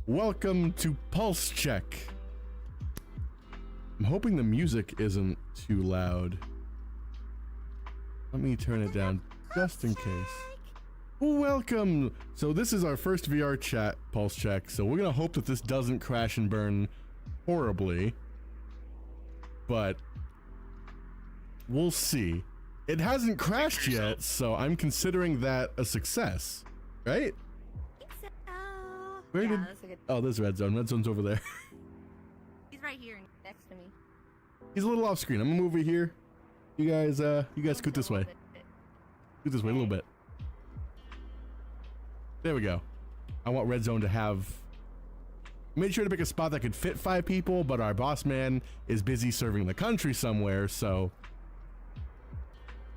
Welcome to Pulse Check. I'm hoping the music isn't too loud. Let me turn it down just in case. Welcome! So this is our first VR chat Pulse Check, so we're gonna hope that this doesn't crash and burn horribly. But we'll see. It hasn't crashed yet, so I'm considering that a success, right? Where did? Oh, there's Red Zone. Red Zone's over there. He's right here next to me. He's a little off screen. I'm gonna move over here. You guys scoot this way. Scoot this way a little bit. There we go. I want Red Zone to have. Made sure to pick a spot that could fit 5 people, but our boss man is busy serving the country somewhere, so.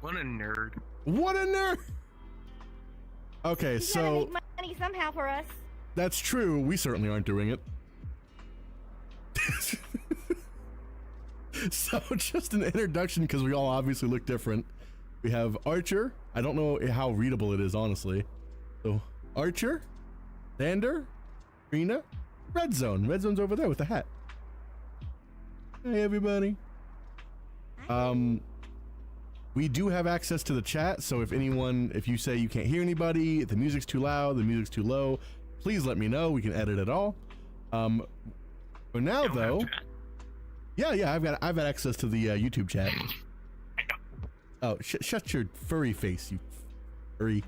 What a nerd. What a nerd! Okay, He's so. gotta make money somehow for us. That's true. We certainly aren't doing it. So just an introduction because we all obviously look different. We have Archer. I don't know how readable it is, honestly. So Archer, Xander, Trina, Red Zone. Red Zone's over there with the hat. Hey, everybody. We do have access to the chat, so if you say you can't hear anybody, if the music's too loud, the music's too low, please let me know. We can edit it all. For now, though, yeah, I've got access to the YouTube chat. Oh, shut your furry face, you furry.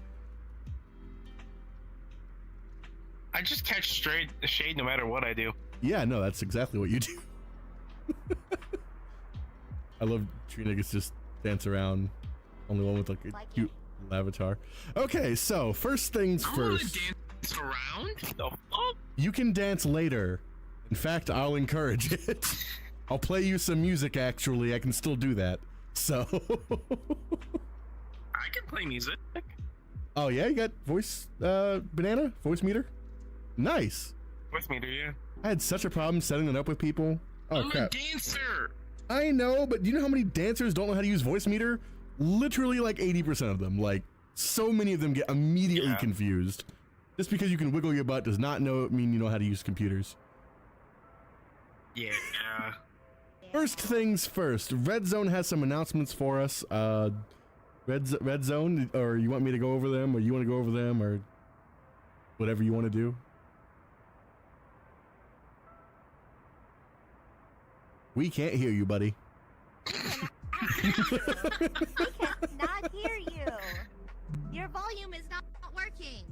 I just catch straight the shade no matter what I do. Yeah, no, that's exactly what you do. I love Trina gets just dance around. Only one with like a cute avatar. Okay, so first things first. Dance around? The fuck? You can dance later. In fact, I'll encourage it. I'll play you some music, actually. I can still do that. So. I can play music. Oh, yeah? You got voice, banana? Voice meter? Nice. Voice meter, yeah. I had such a problem setting that up with people. Oh, I'm crap. a dancer. I know, but do you know how many dancers don't know how to use voice meter? Literally like 80% of them. Like, so many of them get immediately confused. Just because you can wiggle your butt does not mean you know how to use computers. Yeah. First things first, Red Zone has some announcements for us. Red Zone, or you want me to go over them, or you want to go over them, or whatever you want to do? We can't hear you, buddy. We cannot hear you. Your volume is not working.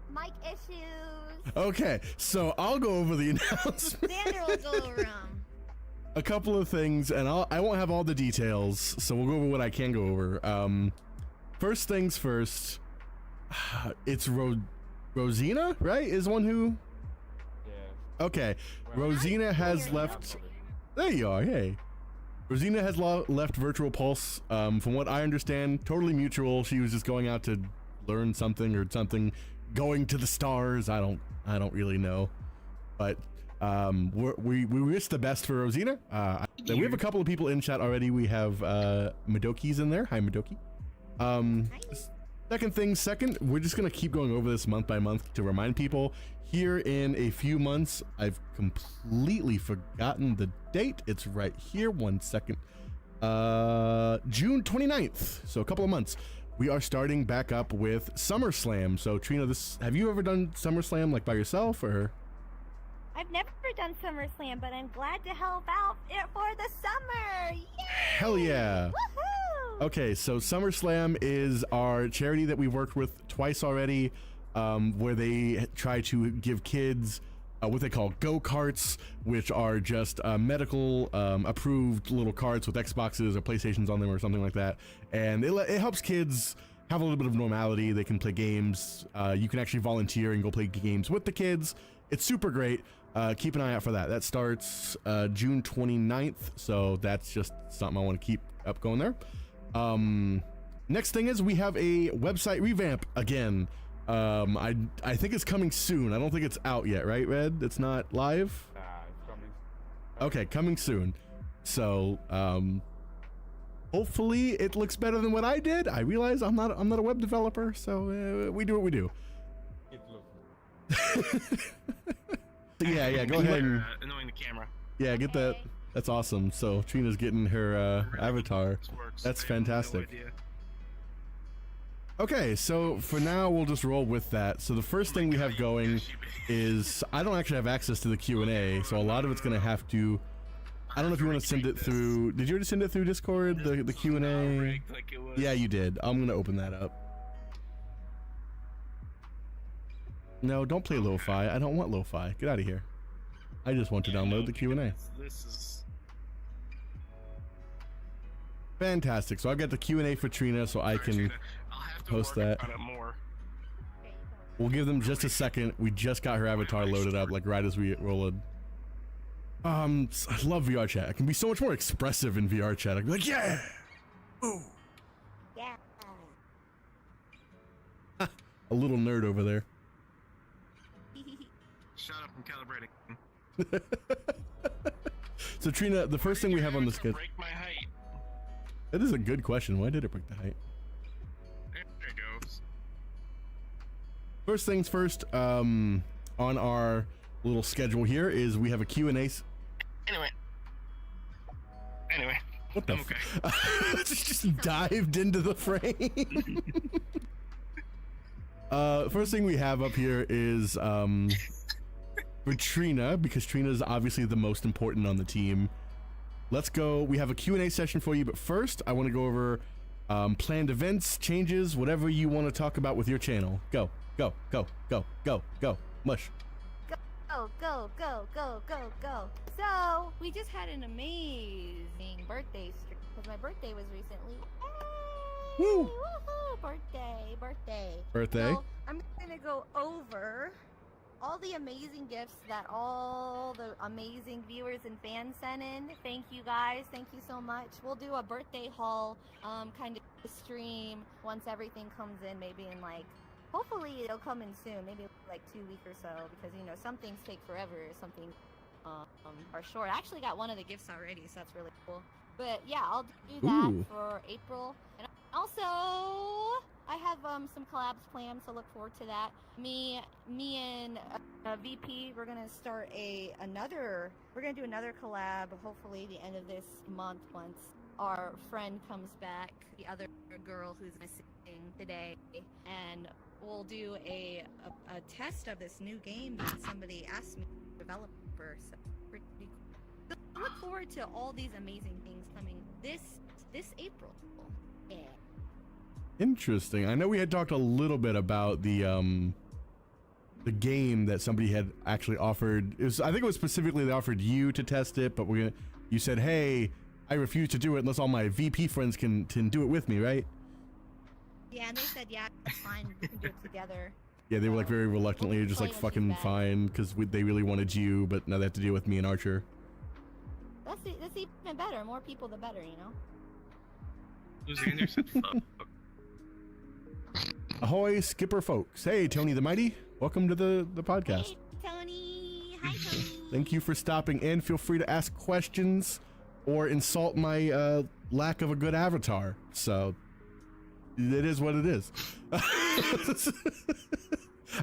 Mic issues. Okay, so I'll go over the announcement. Xander will go over them. A couple of things, and I won't have all the details, so we'll go over what I can go over. First things first, it's Rosina, right? Is one who? Yeah. Okay, Rosina has left. There you are. Hey. Rosina has left Virtual Pulse. From what I understand, totally mutual. She was just going out to learn something or something, going to the stars. I don't really know, but we wish the best for Rosina. We have a couple of people in chat already. We have Madoki's in there. Hi, Madoki. Second, we're just gonna keep going over this month by month to remind people. Here in a few months, I've completely forgotten the date. It's right here. 1 second. June 29th. So a couple of months. We are starting back up with SummerSlam. So Trina, have you ever done SummerSlam like by yourself or? I've never done SummerSlam, but I'm glad to help out for the summer. Yay! Hell yeah. Woohoo! Okay, so SummerSlam is our charity that we've worked with twice already, where they try to give kids what they call go-karts, which are just medical approved little carts with Xboxes or PlayStations on them or something like that. And it helps kids have a little bit of normality. They can play games. You can actually volunteer and go play games with the kids. It's super great. Keep an eye out for that. That starts June 29th, so that's just something I want to keep up going there. Next thing is we have a website revamp again. I think it's coming soon. I don't think it's out yet, right, Red? It's not live? It's coming. Okay, coming soon. So Hopefully it looks better than what I did. I realize I'm not a web developer, so we do what we do. It looks. Yeah, go ahead and Annoying the camera. yeah, get that. That's awesome. So Trina's getting her avatar. This works. That's I have fantastic. No idea. Okay, so for now we'll just roll with that. So the first thing we have going is I don't actually have access to the Q&A, so a lot of it's gonna have to. I don't know if you want to send it through. Did you already send it through Discord? The Q&A. Rigged like it was. Yeah, you did. I'm gonna open that up. No, don't play lo-fi. I don't want lo-fi. Get out of here. I just want to download the Q&A. This is. Fantastic. So I've got the Q&A for Trina, so I can I'll have to post work that. on it more. We'll give them just a second. We just got her avatar loaded up, like right as we rolled. I love VR chat. I can be so much more expressive in VR chat. I can be like, yeah, ooh, Yeah. a little nerd over there. Shut up! I'm calibrating. So Trina, the first thing we have on the to schedule. break my height. That is a good question. Why did it break the height? There it goes. First things first. On our little schedule here is we have a Q&A. Anyway. What the? I'm okay. Just dived into the frame. First thing we have up here is for Trina, because Trina is obviously the most important on the team. Let's go. We have a Q&A session for you, but first I want to go over planned events, changes, whatever you want to talk about with your channel. Go, go, go, go, go, go. Mush. Go, go, go, go, go, go. So, we just had an amazing birthday streak because my birthday was recently. Woo! Woohoo! Birthday. Birthday. So, I'm gonna go over all the amazing gifts that all the amazing viewers and fans sent in. Thank you guys. Thank you so much. We'll do a birthday haul kind of stream once everything comes in, maybe in like. Hopefully it'll come in soon, maybe like 2 weeks or so, because you know some things take forever, some things are short. I actually got one of the gifts already, so that's really cool. But yeah, I'll do that Ooh. for April, and also I have some collabs planned, so look forward to that. Me and VP, we're gonna start we're gonna do another collab. Hopefully the end of this month once our friend comes back, the other girl who's missing today, and we'll do a test of this new game that somebody asked me to develop for. So pretty cool. So look forward to all these amazing things coming this April. Yeah. Interesting. I know we had talked a little bit about the game that somebody had actually offered. I think it was specifically they offered you to test it, but you said, hey, I refuse to do it unless all my VP friends can do it with me, right? Yeah, and they said, yeah, it's fine, we can do it together. Yeah, they were like very reluctantly, just like fucking fine, because they really wanted you, but now they have to deal with me and Archer. That's even better. More people, the better, you know? Xander said fuck. Ahoy, skipper folks. Hey, Tony the Mighty. Welcome to the podcast. Hey, Tony. Hi, Tony. Thank you for stopping in. Feel free to ask questions or insult my lack of a good avatar. So it is what it is.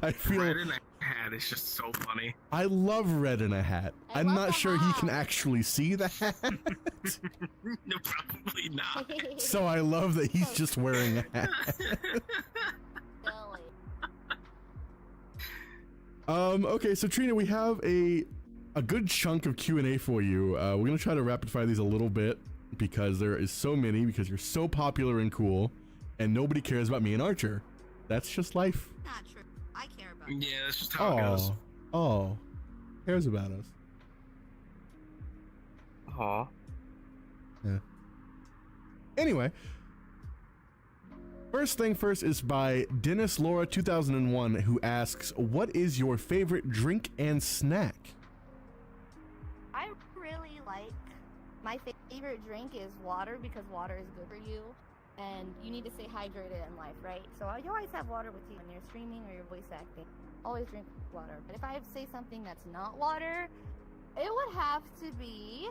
I feel Red in a hat is just so funny. I love red in a hat. I I'm love not the sure he hat. can actually see the hat. No, probably not. So I love that he's just wearing a hat. Silly. Okay, so Trina, we have a good chunk of Q&A for you. We're gonna try to rapid fire these a little bit because there is so many, because you're so popular and cool, and nobody cares about me and Archer. That's just life. Not true. I care about you. Yeah, that's just how it goes. Oh, cares about us. Aw. Yeah. Anyway, first thing first is by Dennis Laura 2001, who asks, "What is your favorite drink and snack?" I really like, my favorite drink is water because water is good for you. And you need to stay hydrated in life, right? So you always have water with you when you're streaming or you're voice acting. Always drink water. But if I say something that's not water, it would have to be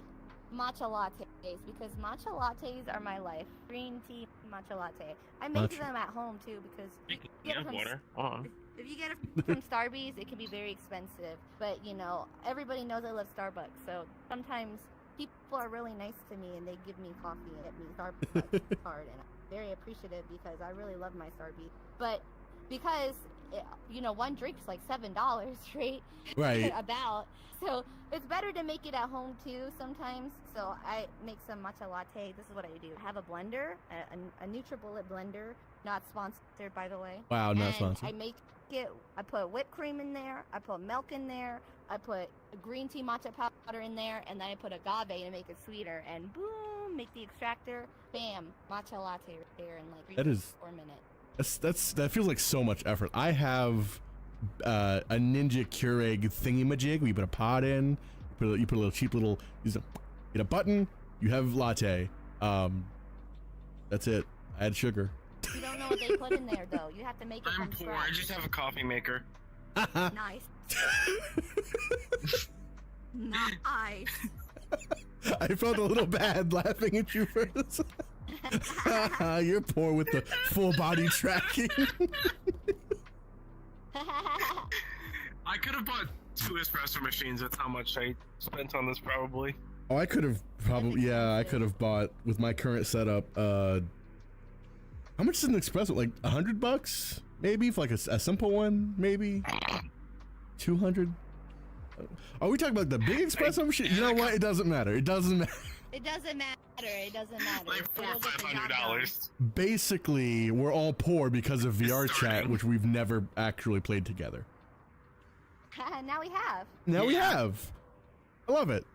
matcha lattes because matcha lattes are my life. Green tea matcha latte. I make them at home too because You you can get it have from water. if you get it from Starbucks, it can be very expensive. But you know, everybody knows I love Starbucks, so sometimes people are really nice to me and they give me coffee and get me Starbucks card, and I'm very appreciative because I really love my Starbucks. But because you know, one drink's like $7, right? Right. About. So it's better to make it at home too sometimes. So I make some matcha latte. This is what I do. I have a blender, a NutriBullet blender, not sponsored by the way. Wow, not And sponsored. I make it. I put whipped cream in there. I put milk in there. I put green tea matcha powder in there, and then I put agave to make it sweeter. And boom, make the extractor. Bam, matcha latte right there in like 3 That to is- 4 minutes. That feels like so much effort. I have a Ninja Keurig thingy-majig where you put a pod in, you put a little cheap little, hit a button, you have latte. That's it. I add sugar. You don't know what they put in there though. You have to make it I'm from poor. I scratch. just have a coffee maker. Nice. Nice. I felt a little bad laughing at you first. You're poor with the full body tracking. I could have bought 2 espresso machines. That's how much I spent on this, probably. Oh, I could have probably, yeah, I could have bought with my current setup. How much is an espresso? Like $100, maybe for like a simple one, maybe 200. Are we talking about the big espresso machine? You know what? It doesn't matter. It doesn't matter. It doesn't matter. It doesn't matter. Like $400 or It'll get the job $500. Basically, we're all poor because of VR chat, Starting. which we've never actually played together. done. Now we have. Now we Yeah. have. I love it.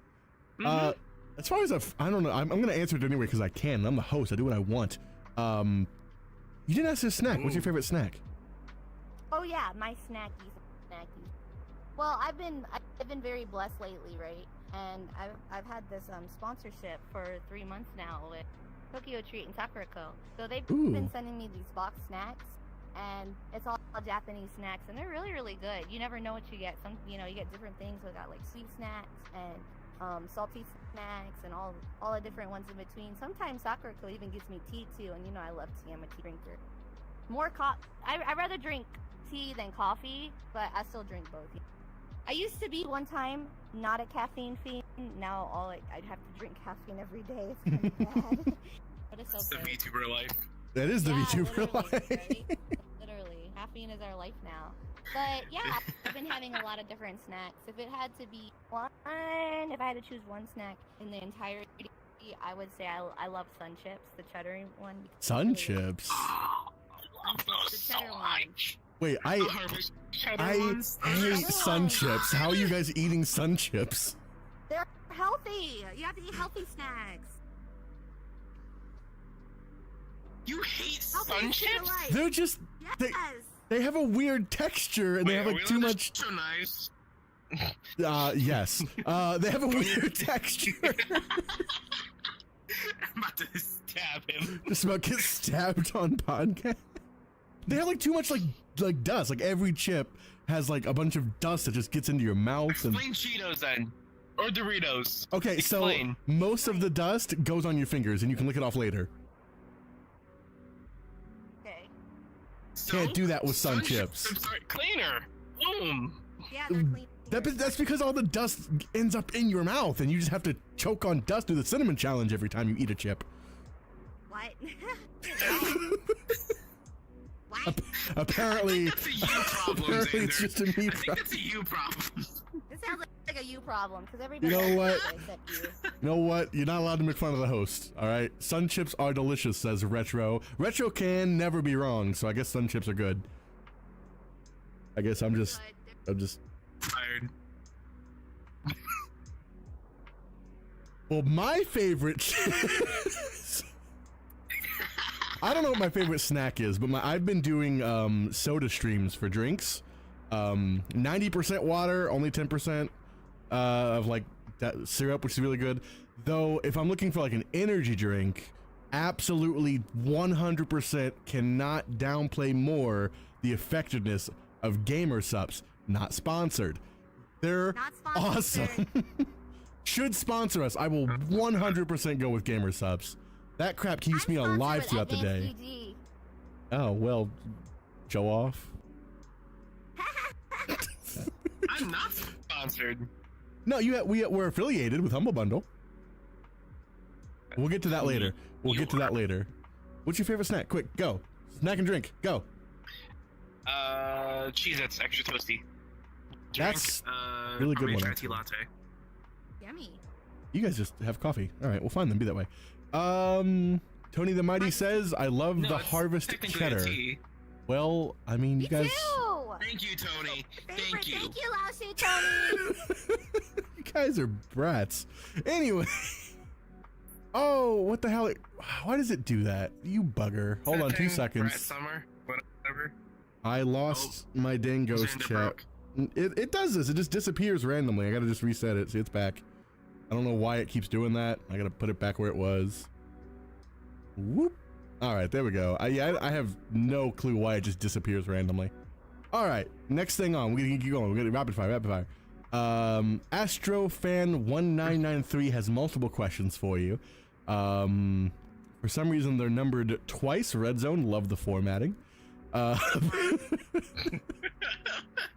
As far as I don't know, I'm gonna answer it anyway because I can. I'm the host. I do what I want. You didn't ask this snack. What's your favorite snack? Oh yeah, my snackies. Well, I've been very blessed lately, right? And I've had this sponsorship for 3 months now with Tokyo Treat and Sakurako. So they've Ooh. been sending me these box snacks, and it's all Japanese snacks, and they're really, really good. You never know what you get. You get different things. We got like sweet snacks and salty snacks and all the different ones in between. Sometimes Sakurako even gives me tea too, and I love tea. I'm a tea drinker. I'd rather drink tea than coffee, but I still drink both. I used to be one time not a caffeine fiend. Now I'd have to drink caffeine every day. It's kind of bad. But it's It's the okay. VTuber life. That is the VTuber literally, life. right? Literally. Caffeine is our life now. But yeah, I've been having a lot of different snacks. If it had to be one, if I had to choose one snack in the entirety, I would say I love Sun Chips, the cheddar one. because it's Sun really- chips. I love those The so cheddar one. much. Wait, I Harvest cheddar hate ones. Sun chips. How are you guys eating Sun chips? They're healthy. You have to eat healthy snacks. You hate Healthy sun is your chips? life. They're just Yes. they have a weird texture and they have Wait, like are too we allowed much. to so nice. Yes. They have a weird texture. I'm about to stab him. Just about get stabbed on podcast. They have like too much like dust. Like every chip has like a bunch of dust that just gets into your mouth. And Explain Cheetos then. Or Doritos. okay, Explain. so most of the dust goes on your fingers and you can lick it off later. Okay. So, Can't do that with Sun chips. I'm sorry, cleaner. Boom. Yeah, they're clean. That's because all the dust ends up in your mouth and you just have to choke on dust. Do the cinnamon challenge every time you eat a chip. What? What? Apparently, That's a you problem, apparently it's Xander. just a me I think problem. that's a you problem. This sounds like a you problem because everybody. You know what? Except you. You know what? You're not allowed to make fun of the host. All right. Sun chips are delicious, says Retro. Retro can never be wrong, so I guess sun chips are good. I guess I'm just. Tired. Well, my favorite. I don't know what my favorite snack is, but I've been doing soda streams for drinks. 90% water, only 10% of like that syrup, which is really good. Though, if I'm looking for like an energy drink, absolutely 100% cannot downplay more the effectiveness of Gamer Sups. Not sponsored. They're Not sponsored. awesome. should sponsor us. I will 100% go with Gamer Subs. That crap keeps me alive throughout the day. DG. Oh, well, show off. I'm not sponsored. No, we're affiliated with Humble Bundle. We'll get to that later. What's your favorite snack? Quick, go. Snack and drink, go. Cheez-Its, extra toasty. That's really good one. Tea latte. Yummy. You guys just have coffee. All right, well, fine then. Be that way. Tony the Mighty says, "I love the harvest cheddar." Well, I mean, you guys. Too. Thank you, Tony. Thank you. Thank you, Lousy Tony. You guys are brats. Anyway. Oh, what the hell? Why does it do that? You bugger. Hold on 2 seconds. Brat Summer, whatever. I lost my dang ghost Xander chat. broke. It does this. It just disappears randomly. I gotta just reset it. See, it's back. I don't know why it keeps doing that. I gotta put it back where it was. Whoop. All right, there we go. I have no clue why it just disappears randomly. All right, next thing on. We're gonna keep going. We're gonna rapid fire. Astrofan1993 has multiple questions for you. For some reason, they're numbered twice. Red Zone, love the formatting.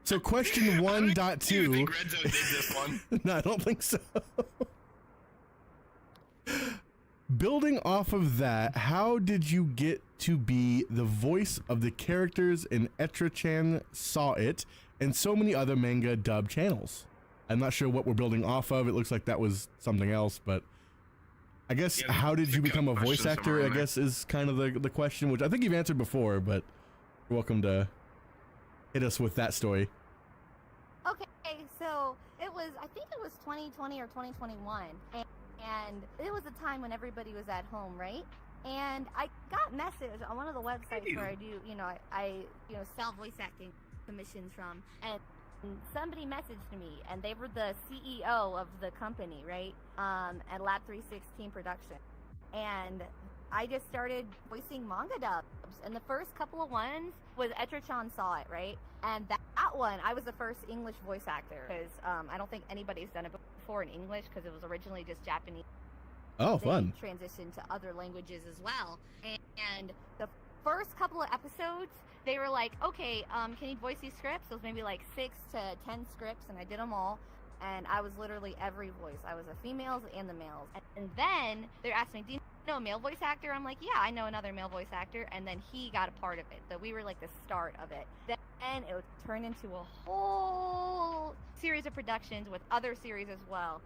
So question 1.2. Do you think Red Zone did this one? No, I don't think so. Building off of that, how did you get to be the voice of the characters in Etra-chan Saw It and so many other manga dub channels? I'm not sure what we're building off of. It looks like that was something else, but I guess how did you become a voice actor, I guess, is kind of the question, which I think you've answered before, but you're welcome to hit us with that story. Okay, so I think it was 2020 or 2021, and it was a time when everybody was at home, right? And I got message on one of the websites where I do, I sell voice acting commissions from, and somebody messaged me, and they were the CEO of the company, right? At Lab 316 Production, and I just started voicing manga dubs, and the first couple of ones was Etra-chan Saw It, right? And that one, I was the first English voice actor, because I don't think anybody's done it before in English, because it was originally just Japanese. Oh, fun. They transitioned to other languages as well. And the first couple of episodes, they were like, okay, can you voice these scripts? It was maybe like 6 to 10 scripts, and I did them all. And I was literally every voice. I was the females and the males. And then they asked me, do you know a male voice actor? I'm like, yeah, I know another male voice actor. And then he got a part of it. So we were like the start of it. Then it would turn into a whole series of productions with other series as well.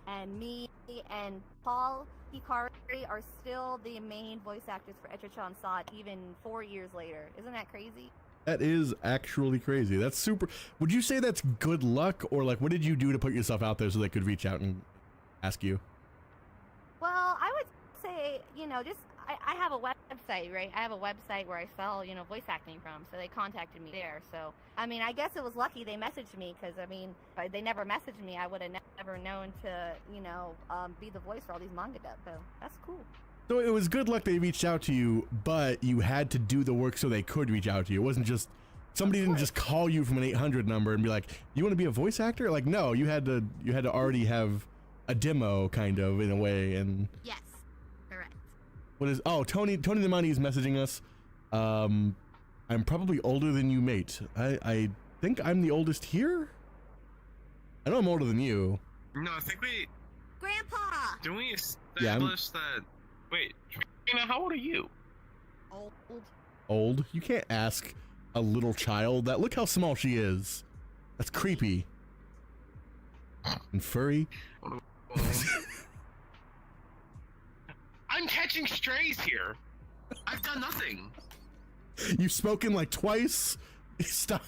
And me and Paul Hikari are still the main voice actors for Etra-chan Saw It even 4 years later. Isn't that crazy? That is actually crazy. That's super. Would you say that's good luck, or like what did you do to put yourself out there so they could reach out and ask you? Well, I would say, just I have a website, right? I have a website where I sell, voice acting from, so they contacted me there. So, I mean, I guess it was lucky they messaged me, because, I mean, if they never messaged me, I would have never known to, be the voice for all these manga dubs. So, that's cool. So it was good luck they reached out to you, but you had to do the work so they could reach out to you. It wasn't just, somebody didn't just call you from an 800 number and be like, you want to be a voice actor? Like, no, you had to already have a demo, kind of, in a way. And yes, correct. What is, oh, Tony the Money is messaging us. I'm probably older than you, mate. I think I'm the oldest here? I know I'm older than you. No, I think we... Grandpa! Didn't we establish that... Wait, Trina, how old are you? Old. Old? You can't ask a little child that. Look how small she is. That's creepy. And furry. I'm catching strays here. I've done nothing. You've spoken like twice. Stop.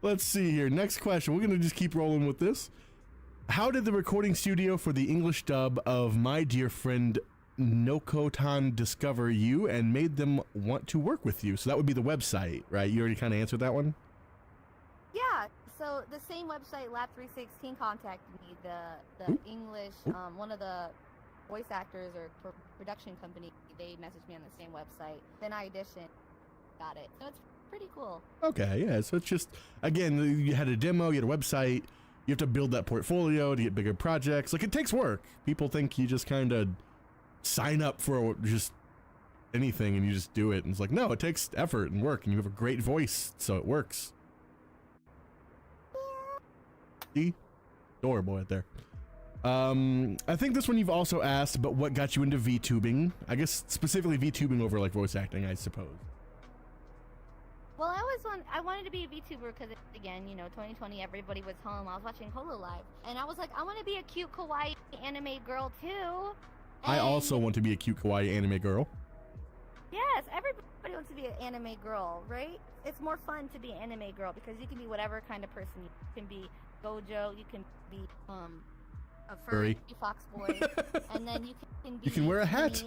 Let's see here. Next question. We're gonna just keep rolling with this. How did the recording studio for the English dub of My Dear Friend Nokotan discover you and made them want to work with you? So that would be the website, right? You already kind of answered that one? Yeah, so the same website, Lab 316, contacted me. The English, one of the voice actors or production company, they messaged me on the same website. Then I auditioned, got it. So it's pretty cool. Okay, yeah. So it's just, again, you had a demo, you had a website. You have to build that portfolio to get bigger projects. Like, it takes work. People think you just kind of sign up for just anything and you just do it. And it's like, no, it takes effort and work, and you have a great voice, so it works. See? Adorable right there. I think this one you've also asked, but what got you into VTubing? I guess specifically VTubing over like voice acting, I suppose. Well, I wanted to be a VTuber because, again, you know, 2020, everybody was home. I was watching Hololive, and I was like, I want to be a cute, kawaii anime girl, too. I also want to be a cute, kawaii anime girl. Yes, everybody wants to be an anime girl, right? It's more fun to be an anime girl because you can be whatever kind of person. You can be Gojo, you can be a furry fox boy, and then you can be you can wear a hat.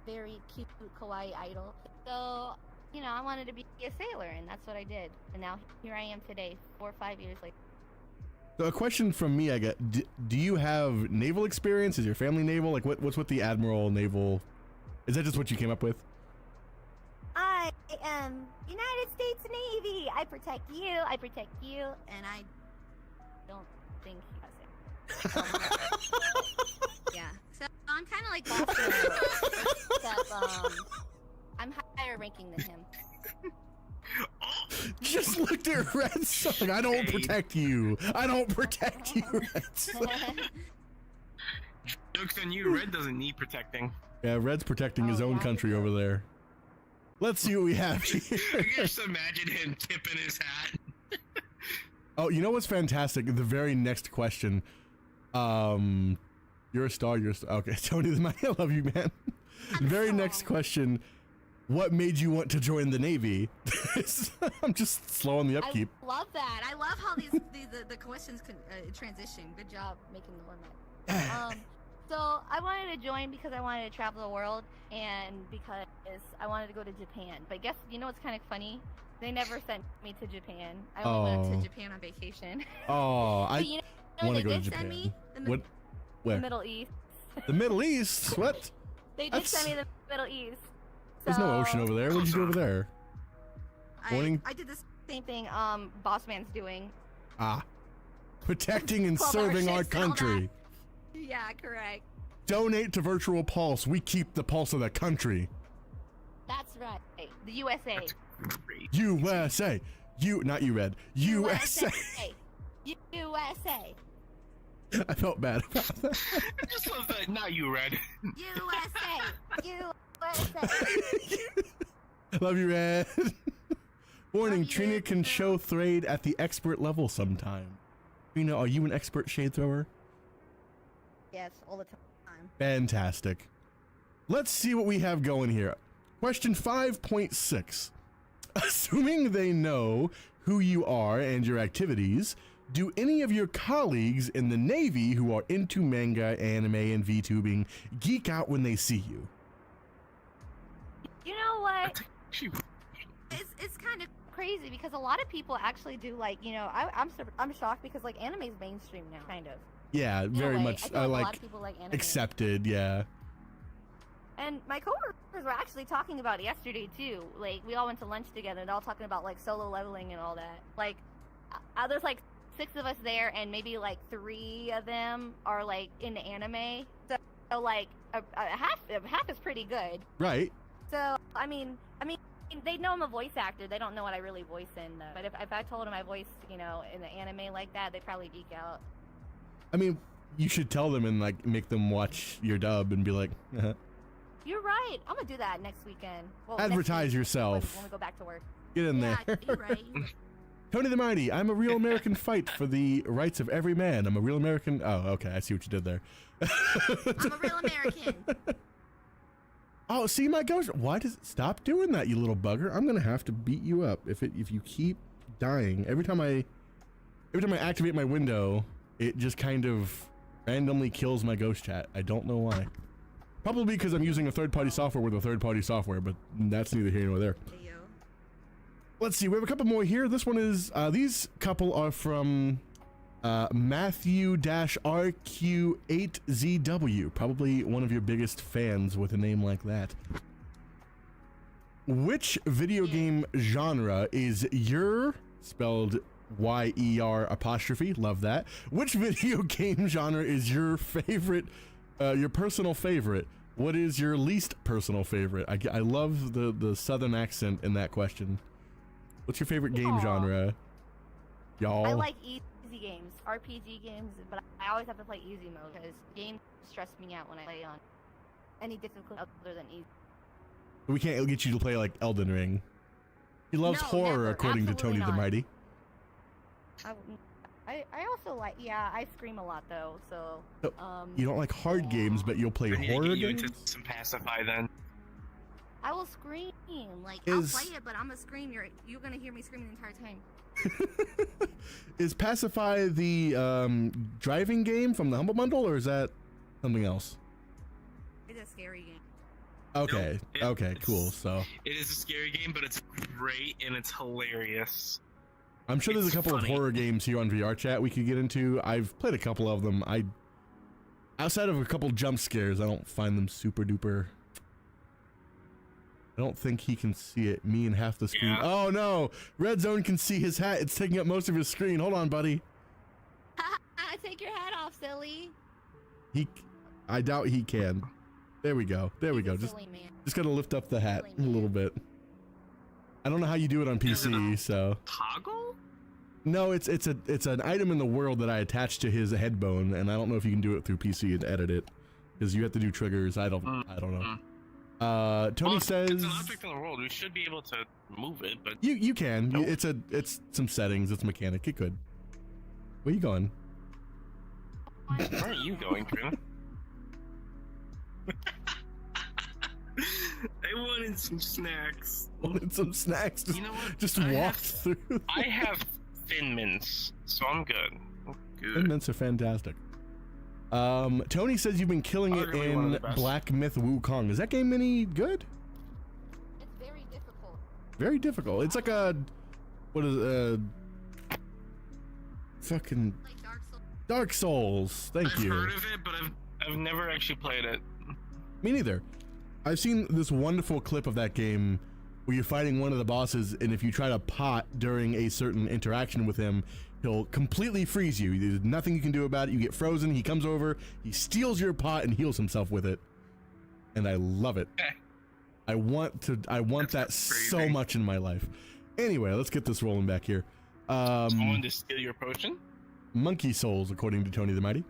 Very cute, kawaii idol. So, you know, I wanted to be a sailor, and that's what I did. And now here I am today, 4 or 5 years later. So a question from me, I get: do you have naval experience? Is your family naval? Like, what's with the admiral naval? Is that just what you came up with? I am United States Navy. I protect you, and I don't think he has it. Yeah, so I'm kind of like Boston, except I'm higher ranking than him. Just looked at Red Song. I don't protect you. I don't protect you, Red Song. Joke's on you, Red doesn't need protecting. Yeah, Red's protecting his own country over there. Let's see what we have here. I can just imagine him tipping his hat. Oh, you know what's fantastic? The very next question. You're a star, okay, Tony the Mighty, I love you, man. The very next question. What made you want to join the Navy? I'm just slow on the upkeep. I love that. I love how the questions can transition. Good job making the format. So I wanted to join because I wanted to travel the world and because I wanted to go to Japan. But guess, you know what's kind of funny? They never sent me to Japan. I only went to Japan on vacation. Oh, I you know want to go to Send Japan. me? What? Where? The Middle East. The Middle East? What? They did send me the Middle East. There's no ocean over there. What did you do over there? I did the same thing Boss Man's doing. Ah. Protecting and serving our country. Yeah, correct. Donate to Virtual Pulse. We keep the pulse of the country. That's right. The USA. USA. Not you, Red. USA. USA. I felt bad about that. I just love that. Not you, Red. USA. Love you, Red. Warning, Love you, Trina Red. can show Thrade at the expert level sometime. Trina, are you an expert shade thrower? Yes, all the time. Fantastic. Let's see what we have going here. Question 5.6. Assuming they know who you are and your activities, do any of your colleagues in the Navy who are into manga, anime, and VTubing geek out when they see you? You know what? It's kind of crazy because a lot of people actually do, like, you know, I'm shocked because like anime's mainstream now, kind of. Yeah, very much. I feel like a lot of people like anime. Accepted, yeah. And my coworkers were actually talking about it yesterday too. Like, we all went to lunch together. They're all talking about like solo leveling and all that. Like, there's like 6 of us there, and maybe like 3 of them are like into anime. So like half is pretty good. Right. So I mean, they know I'm a voice actor. They don't know what I really voice in. But if I told them I voice, you know, in the anime like that, they'd probably geek out. I mean, you should tell them and like make them watch your dub and be like, You're right. I'm gonna do that next weekend. Well, advertise next week, yourself. when we go back to work. Get in Yeah, there. you're right. Tony the Mighty, I'm a real American fight for the rights of every man. I'm a real American. Oh, okay. I see what you did there. I'm a real American. Oh, see my ghost. Why does it stop doing that, you little bugger? I'm gonna have to beat you up if you keep dying. Every time I activate my window, it just kind of randomly kills my ghost chat. I don't know why. Probably because I'm using a third-party software with a third-party software, but that's neither here nor there. Let's see, we have a couple more here. This one is, these couple are from Matthew-RQ8ZW, probably one of your biggest fans with a name like that. which video game genre is your, spelled Y-E-R apostrophe, love that. Which video game genre is your favorite, your personal favorite? What is your least personal favorite? I love the southern accent in that question. What's your favorite game genre? Y'all? I like easy games, RPG games, but I always have to play easy mode because games stress me out when I play on any difficulty other than easy. We can't get you to play like Elden Ring. He loves No, horror, never. according to Tony Absolutely the not. Mighty. I also like, I scream a lot though, so You don't like hard games, but you'll play I need to horror get you games? into some pacify then. I will scream. Like Is- I'll play it, but I'm gonna scream. You're gonna hear me screaming the entire time. Is Pacify the driving game from the Humble Bundle, or is that something else? It's a scary game. Okay, Nope, okay, it's- cool. So It is a scary game, but it's great and it's hilarious. I'm sure there's a It's couple funny. of horror games here on VR Chat we could get into. I've played a couple of them. Outside of a couple jump scares, I don't find them super duper. I don't think he can see it. Me and half the screen. Yeah. Oh no! Red Zone can see his hat. It's taking up most of his screen. Hold on, buddy. Take your hat off, silly. I doubt he can. There we go. There we He's a go. silly man. Just gotta lift up the hat Silly a little man. bit. I don't know how you do it on Is it PC, a- so. Toggle? No, it's an item in the world that I attach to his head bone, and I don't know if you can do it through PC and edit it, because you have to do triggers. I don't know. Tony Well, says it's an object in the world. We should be able to move it, but you can. Nope. It's some settings. It's mechanic. It could. Where you going? where are you going, Trina? I wanted some snacks. Wanted some snacks. Just, You know what? just I walked have- through. I have Thin Mints, so I'm good. I'm Thin good. Mints are fantastic. Tony says you've been killing it Arguably one of in the best. Black Myth Wukong. Is that game any good? It's very difficult. Very difficult. It's like a, what is fucking Like Dark Souls. Dark Souls. Thank I've you. heard of it, but I've never actually played it. Me neither. I've seen this wonderful clip of that game where you're fighting one of the bosses, and if you try to pot during a certain interaction with him, he'll completely freeze you. There's nothing you can do about it. You get frozen. He comes over, he steals your pot and heals himself with it. And I love it. I want that That's so crazy. much in my life. Anyway, let's get this rolling back here. Someone to steal your potion? Monkey souls, according to Tony the Mighty.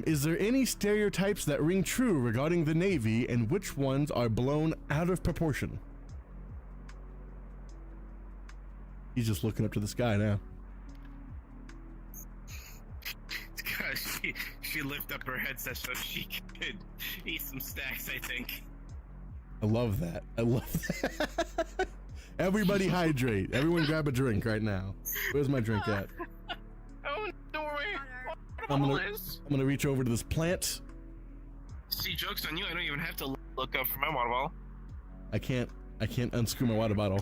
Is there any stereotypes that ring true regarding the Navy, and which ones are blown out of proportion? He's just looking up to the sky now. Because she lifted up her headset so she could eat some snacks, I think. I love that. I love that. Everybody hydrate. Everyone grab a drink right now. Where's my drink at? Oh, no way. I'm All gonna- this. I'm gonna reach over to this plant. See, joke's on you. I don't even have to look up for my water bottle. I can't unscrew my water bottle.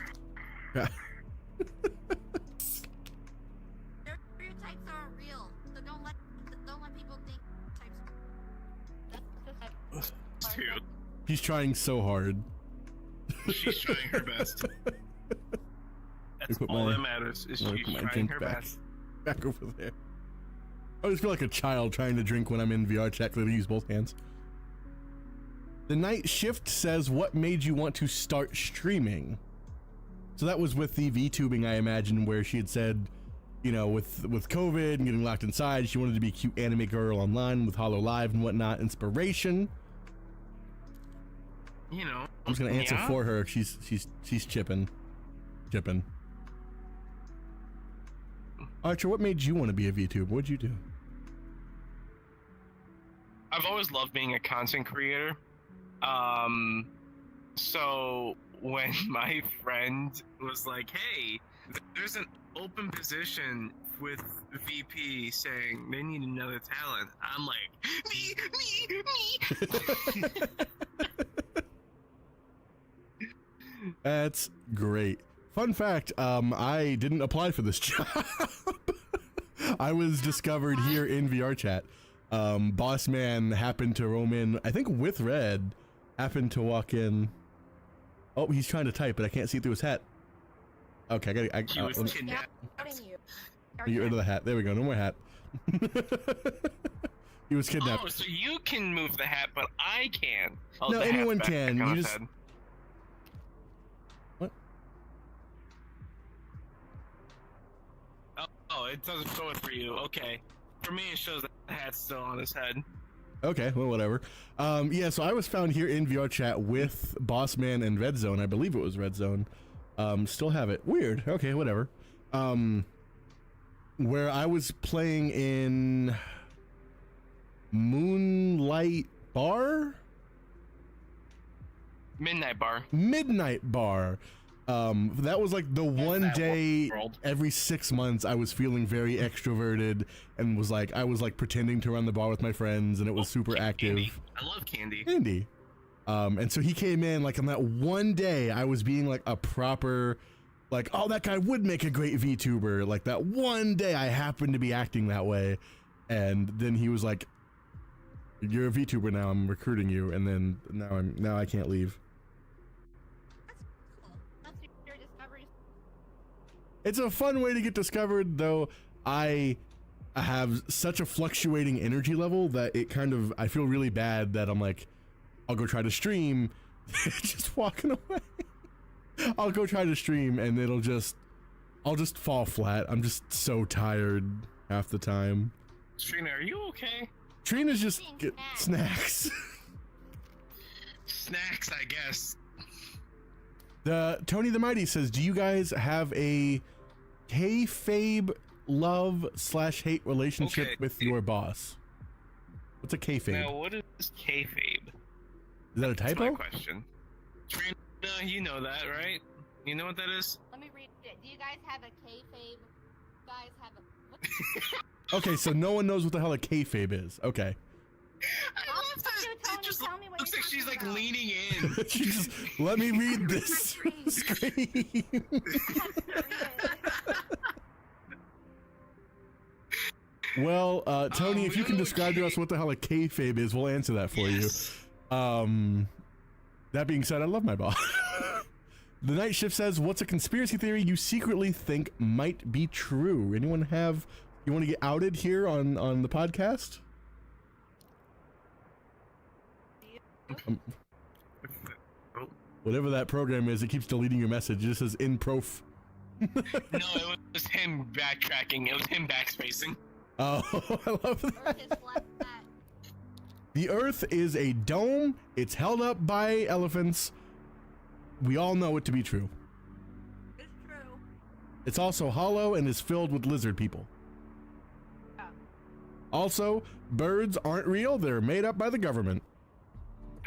Stereotypes aren't real, so don't let people think types. That's Dude, He's trying so hard. she's trying her best. That's put all my- that matters. Is I'm gonna she's put my trying drink her back. best. Back over there. I just feel like a child trying to drink when I'm in VR chat because I use both hands. The Night Shift says, what made you want to start streaming? So that was with the VTubing, I imagine, where she had said, you know, with COVID and getting locked inside, she wanted to be a cute anime girl online with Hollow Live and whatnot. Inspiration. You know. I'm just gonna answer yeah. for her. She's chipping. Archer, what made you want to be a VTuber? What'd you do? I've always loved being a content creator. So when my friend was like, hey, there's an open position with VP saying they need another talent, I'm like, me. That's great. Fun fact, I didn't apply for this job. I was discovered here in VR chat. Boss man happened to roam in, I think with Red, happened to walk in. Oh, he's trying to type, but I can't see through his hat. Okay, He was let me kidnapped. Scouting you. get rid of the hat. There we go. No more hat. He was kidnapped. Oh, so you can move the hat, but I can't. Oh, No, the hat's anyone back can. on You his just- head. What? Oh, it doesn't show it for you. Okay. For me, it shows that the hat's still on his head. Okay, well, whatever. Yeah, so I was found here in VR chat with Bossman and Red Zone. I believe it was Red Zone. Still have it. Weird. Okay, whatever. Where I was playing in Moonlight Bar? Midnight Bar. Midnight Bar. That was like the one that day world. every 6 months I was feeling very extroverted and I was pretending to run the bar with my friends, and it was super active. Candy. I love candy. Andy. And so he came in on that one day I was being a proper, oh, that guy would make a great VTuber. That one day I happened to be acting that way. And then he was like, you're a VTuber now, I'm recruiting you. And then now I can't leave. That's your discovery. It's a fun way to get discovered, though. I have such a fluctuating energy level that I feel really bad that I'm I'll go try to stream, just walking away. I'll go try to stream and I'll just fall flat. I'm just so tired half the time. Trina, are you okay? Trina's just Eating get snacks. Snacks, I guess. Tony the Mighty says, do you guys have a kayfabe love/hate relationship Okay. with your boss? What's a kayfabe? Now, what is kayfabe? Is that a That's typo? my question. Trina, you know that, right? You know what that is? Let me read it. Do you guys have a kayfabe? Guys have a. What? Okay, so no one knows what the hell a kayfabe is. Okay. I I'll love that. tell you, It Tony, just tell me what looks you're like she's talking about. leaning in. She just, let me read this Read. screen. Well, Tony, if you can describe to us what the hell a kayfabe is, we'll answer that for Yes. you. That being said, I love my boss. The Night Shift says, what's a conspiracy theory you secretly think might be true? Anyone you want to get outed here on the podcast? Oh. Whatever that program is, it keeps deleting your message. It just says in prof. No, it was him backtracking. It was him backspacing. Oh, I love that. Earth is flat. The Earth is a dome. It's held up by elephants. We all know it to be true. It's true. It's also hollow and is filled with lizard people. Yeah. Also, birds aren't real. They're made up by the government.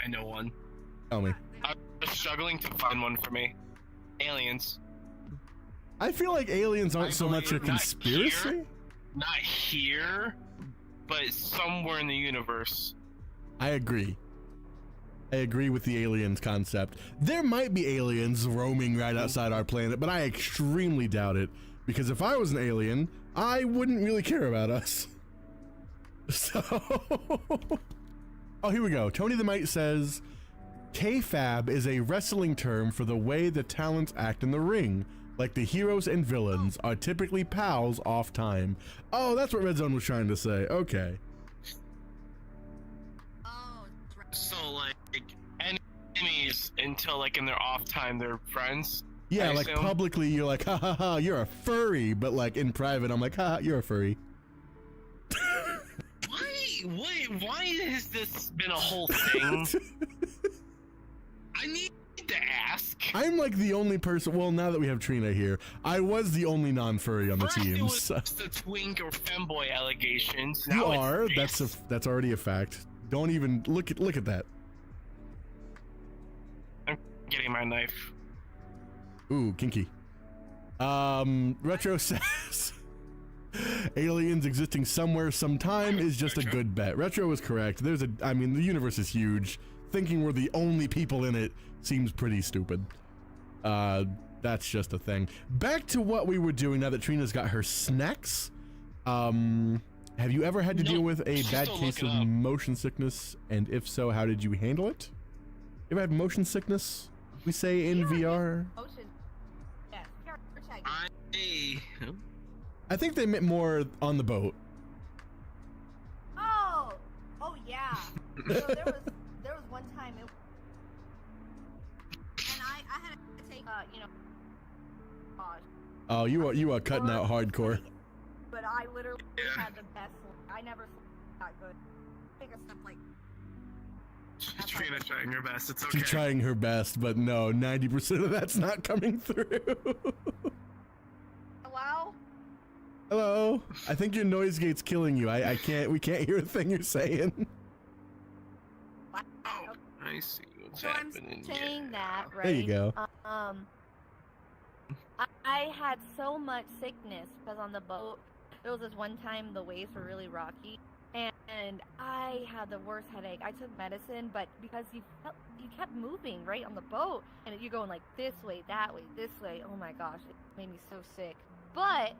I know one. Tell me. I was struggling to find one for me. Aliens. I feel like aliens aren't I so much a believe not conspiracy. here. Not here, but somewhere in the universe. I agree. I agree with the aliens concept. There might be aliens roaming right outside our planet, but I extremely doubt it. Because if I was an alien, I wouldn't really care about us. So, oh, here we go. Tony the Mite says, K-Fab is a wrestling term for the way the talents act in the ring. Like the heroes and villains are typically pals off time. Oh, that's what Red Zone was trying to say. Okay. Oh, it's right. So, like, enemies until, like, in their off time, they're friends. Yeah, I like assume. publicly you're like, ha ha ha, you're a furry. But like in private, I'm like, ha, you're a furry. Why has this been a whole thing? I need to ask. I'm like the only person. Well, now that we have Trina here, I was the only non-furry on the First it team. was So. just the twink or femboy allegations. You Now are. it's That's already a fact. Don't even look at that. I'm getting my knife. Ooh, kinky. Retro says aliens existing somewhere sometime is just a Retro. good bet. Retro is correct. I mean, the universe is huge. Thinking we're the only people in it seems pretty stupid. That's just a thing. Back to what we were doing now that Trina's got her snacks. Have you ever had to No, deal with a she's bad still case of looking up. motion sickness? And if so, how did you handle it? You ever had motion sickness? We say in Yeah, VR. Motion. Yes, VR tag. I think they meant more on the boat. Oh yeah. So there was one time and I had to take Oh, you are cutting out hardcore. But I literally had the best sleep. I never slept that good. I think I slept like. Trina trying her best. It's okay. She's trying her best, but no, 90% of that's not coming through. Hello? Hello? I think your noise gate's killing you. We can't hear a thing you're saying. Oh, I see what's So I'm happening. saying that, right? There you go. I had so much sickness because on the boat, there was this one time the waves were really rocky, and I had the worst headache. I took medicine, but because you kept moving right on the boat, and you're going like this way, that way, this way. Oh my gosh, it made me so sick. But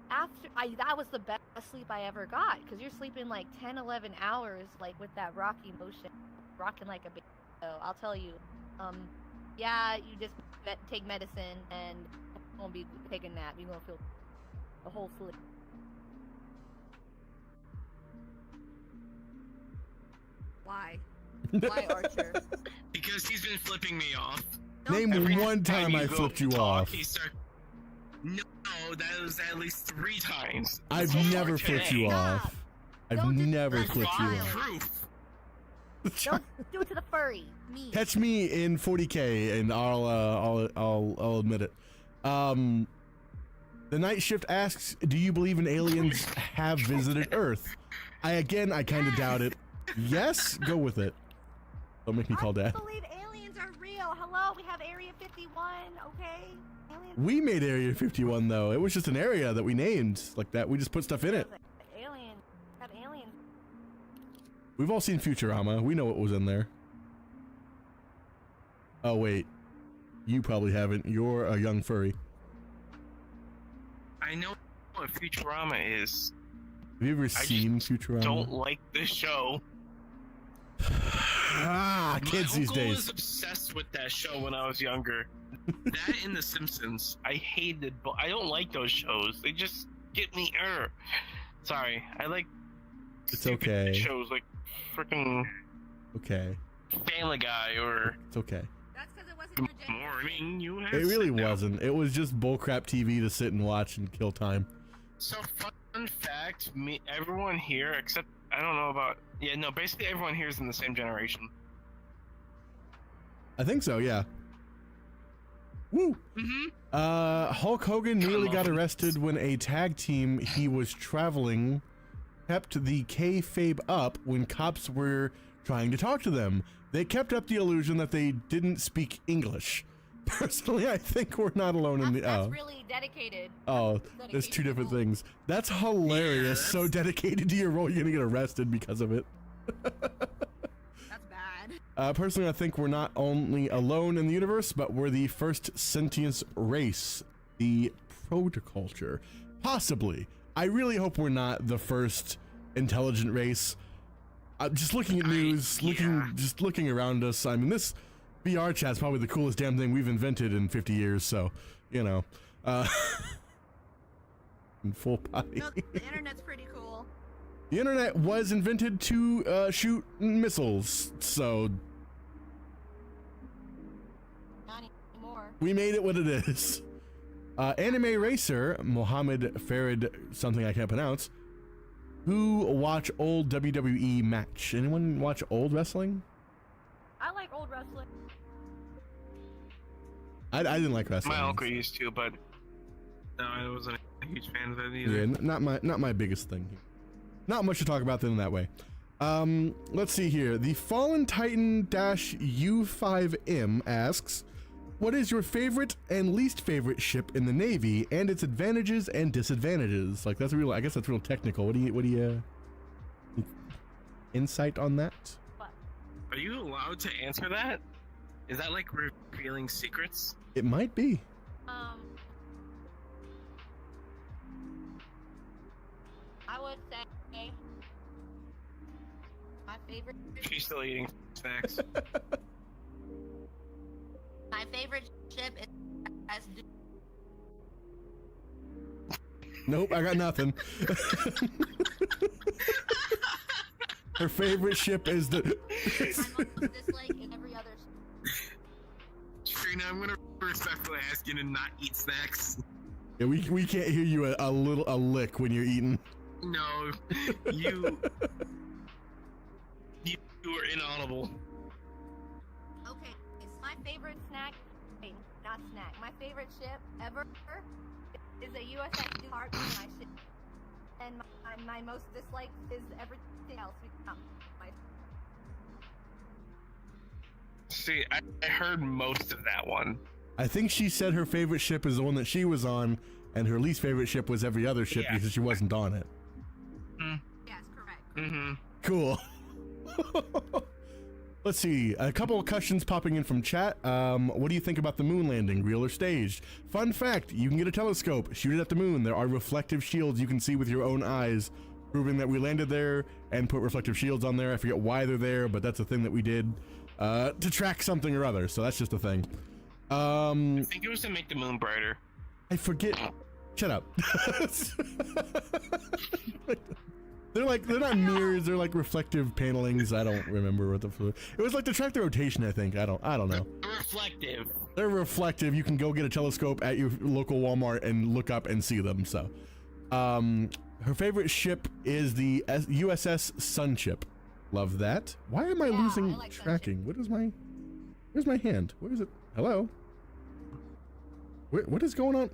that was the best sleep I ever got, because you're sleeping like 10, 11 hours, like with that rocky motion, rocking like a baby. So I'll tell you, yeah, you just take medicine and you won't be taking a nap. You're gonna feel the whole sleep. Why? Why, Archer? Because he's been flipping me off. Name Every one time I go flipped to you talk, off. No, that was at least 3 times. I've So far never flipped today. you off. Stop. I've Don't just never let flipped it you fly. off. Proof. Don't do it to the furry. Me. Catch me in 40K and I'll admit it. The night shift asks, do you believe in aliens have visited Earth? I kind of doubt it. Yes, go with it. Don't make me call I dad. believe aliens are real. Hello, we have Area 51. Okay. Aliens. We made Area 51 though. It was just an area that we named like that. We just put stuff in it. Alien. Got aliens. We've all seen Futurama. We know what was in there. Oh wait, you probably haven't. You're a young furry. I know what Futurama is. Have you ever seen Futurama? Don't like the show. Kids these My uncle days. was obsessed with that show when I was younger. That and The Simpsons. I hated. I don't like those shows. They just get me. Sorry, I like. It's stupid okay. Shows like freaking Okay. Family Guy or It's okay. That's because it wasn't Good your generation. Morning USA. It really Sit down. wasn't. It was just bullcrap TV to sit and watch and kill time. So fun fact, everyone here except I don't know about basically everyone here is in the same generation. I think so, yeah. Woo! Mm-hmm. Hulk Hogan nearly got muffins. arrested when a tag team he was traveling kept the kayfabe up when cops were trying to talk to them. They kept up the illusion that they didn't speak English. Personally, I think we're not alone in the. That's really dedicated. There's two different things. That's hilarious. Yes. So dedicated to your role, you're gonna get arrested because of it. That's bad. Personally, I think we're not only alone in the universe, but we're the first sentient race, the protoculture. Possibly. I really hope we're not the first intelligent race. Just looking at news, just looking around us. I mean, this VR chat's probably the coolest damn thing we've invented in 50 years. So, you know, in full body. No, the internet's pretty cool. The internet was invented to shoot missiles, so Not anymore. we made it what it is. Anime racer Mohammed Farid, something I can't pronounce, who watch old WWE match. Anyone watch old wrestling? I like old wrestling. I didn't like wrestling. My uncle used to, but no, I wasn't a huge fan of it either. Yeah, not my biggest thing. Not much to talk about them that way. Let's see here. The Fallen Titan U5M asks, what is your favorite and least favorite ship in the Navy and its advantages and disadvantages? Like, that's real. I guess that's real technical. What do you insight on that? Are you allowed to answer that? Is that like revealing secrets? It might be. I would say my favorite. She's still eating snacks. My favorite ship is as Nope, I got nothing. Her favorite ship is the. my most dislike is every other ship. Trina, I'm gonna respectfully ask you to not eat snacks. Yeah, we can't hear you a lick when you're eating. No, you are inaudible. Okay, it's my favorite snack. Wait, not snack. My favorite ship ever is a USS Heart ship. And my most disliked is everything else. See, I heard most of that one. I think she said her favorite ship is the one that she was on, and her least favorite ship was every other ship because she wasn't on it. Yes, correct. Mm-hmm. Cool. Let's see, a couple of questions popping in from chat. What do you think about the moon landing, real or staged? Fun fact, you can get a telescope, shoot it at the moon. There are reflective shields you can see with your own eyes, proving that we landed there and put reflective shields on there. I forget why they're there, but that's a thing that we did to track something or other, so that's just a thing. I think it was to make the moon brighter. I forget. Shut up. They're not mirrors. They're like reflective panelings. I don't remember what it was like to track the rotation. I think I don't know. They're reflective. They're reflective. You can go get a telescope at your local Walmart and look up and see them. So, her favorite ship is the USS Sunship. Love that. Why am I losing tracking? What is my? Where's my hand? Where is it? Hello. What is going on?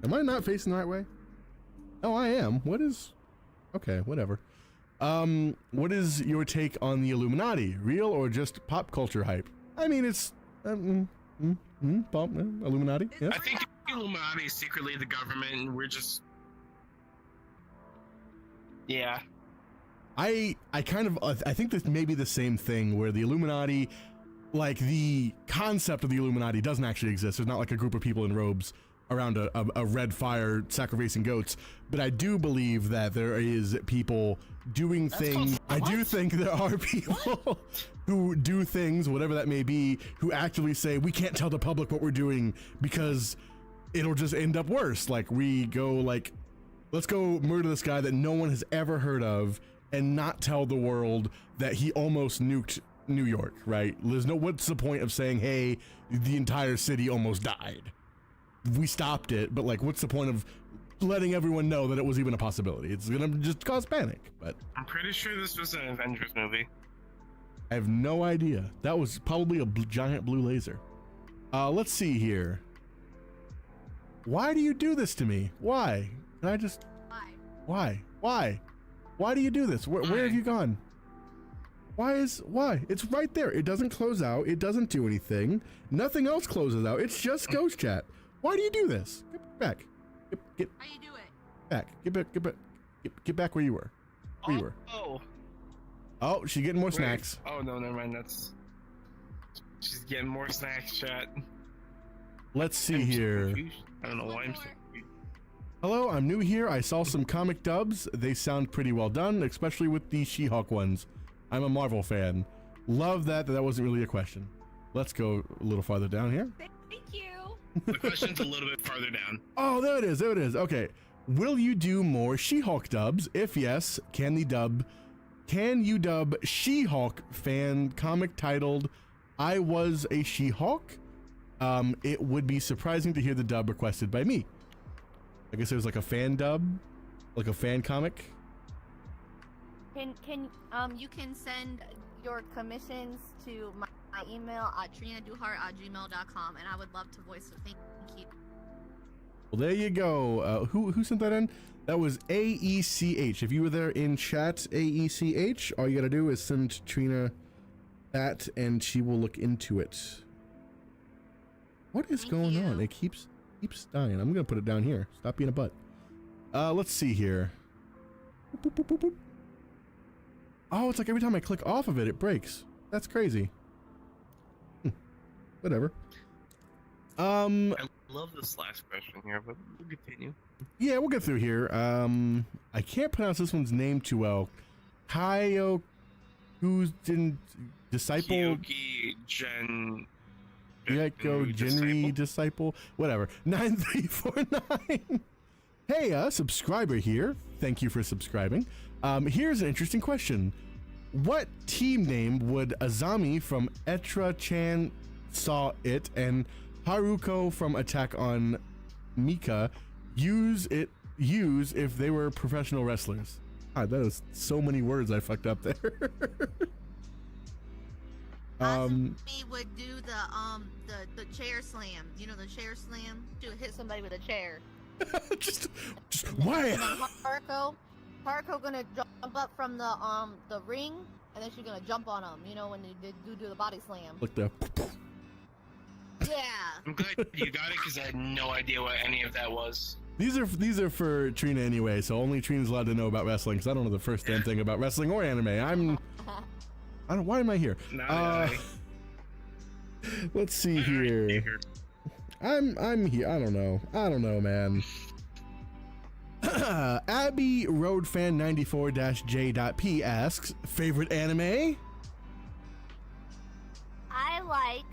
Am I not facing the right way? Oh, I am. What is? Okay, whatever. What is your take on the Illuminati? Real or just pop culture hype? I mean, it's Illuminati. Yes. I think the Illuminati is secretly the government, and we're just. Yeah. I kind of I think this may be the same thing where the Illuminati, like the concept of the Illuminati doesn't actually exist. There's not like a group of people in robes around a red fire sacrificing goats, but I do believe that there is people doing things. I do think there are people who do things, whatever that may be, who actively say we can't tell the public what we're doing because it'll just end up worse. Like we go like, let's go murder this guy that no one has ever heard of and not tell the world that he almost nuked New York, right? What's the point of saying, hey, the entire city almost died? We stopped it, but like, what's the point of letting everyone know that it was even a possibility? It's gonna just cause panic. But I'm pretty sure this was an Avengers movie. I have no idea. That was probably a giant blue laser. Let's see here. Why do you do this to me? Why? Can I just? Why? Why do you do this? Where have you gone? Why? It's right there. It doesn't close out. It doesn't do anything. Nothing else closes out. It's just ghost chat. Why do you do this? Get back. Get How you do it? back. Get back. Get back where you were. Where you were. Oh, she's getting more snacks. Oh no, never mind. She's getting more snacks, chat. Let's see here. I don't know why I'm so confused. Hello, I'm new here. I saw some comic dubs. They sound pretty well done, especially with the She-Hulk ones. I'm a Marvel fan. Love that. That wasn't really a question. Let's go a little farther down here. Thank you. The question's a little bit farther down. Oh, there it is. There it is. Okay. Will you do more She-Hulk dubs? If yes, can you dub She-Hulk fan comic titled I Was a She-Hulk? It would be surprising to hear the dub requested by me. I guess it was like a fan dub, like a fan comic. You can send your commissions to my email at trinaduhart@gmail.com, and I would love to voice it. Thank you. Well, there you go. Who sent that in? That was AECH. If you were there in chat, AECH, all you gotta do is send Trina that, and she will look into it. What is going on? It keeps dying. I'm gonna put it down here. Stop being a butt. Let's see here. Boop, boop, boop, boop. Oh, it's like every time I click off of it, it breaks. That's crazy. Whatever. I love this last question here, but we'll continue. Yeah, we'll get through here. I can't pronounce this one's name too well. Kaio, who's in disciple. Kyoki Gen. Gecko Jinri Disciple, whatever. 9349. Hey, subscriber here. Thank you for subscribing. Here's an interesting question. What team name would Azami from Etra-chan Saw It and Haruko from Attack on Mika use if they were professional wrestlers? God, that was so many words I fucked up there. We would do the chair slam. You know the chair slam? To hit somebody with a chair. just why? And then Haruko gonna jump up from the ring, and then she's gonna jump on him. You know when they do the body slam. Like the. Yeah. I'm glad you got it because I had no idea what any of that was. These are for Trina anyway, so only Trina's allowed to know about wrestling because I don't know the first damn thing about wrestling or anime. Why am I here? Let's see here. I'm here. I don't know, man. Abby Road Fan 94-J.P asks, favorite anime? I like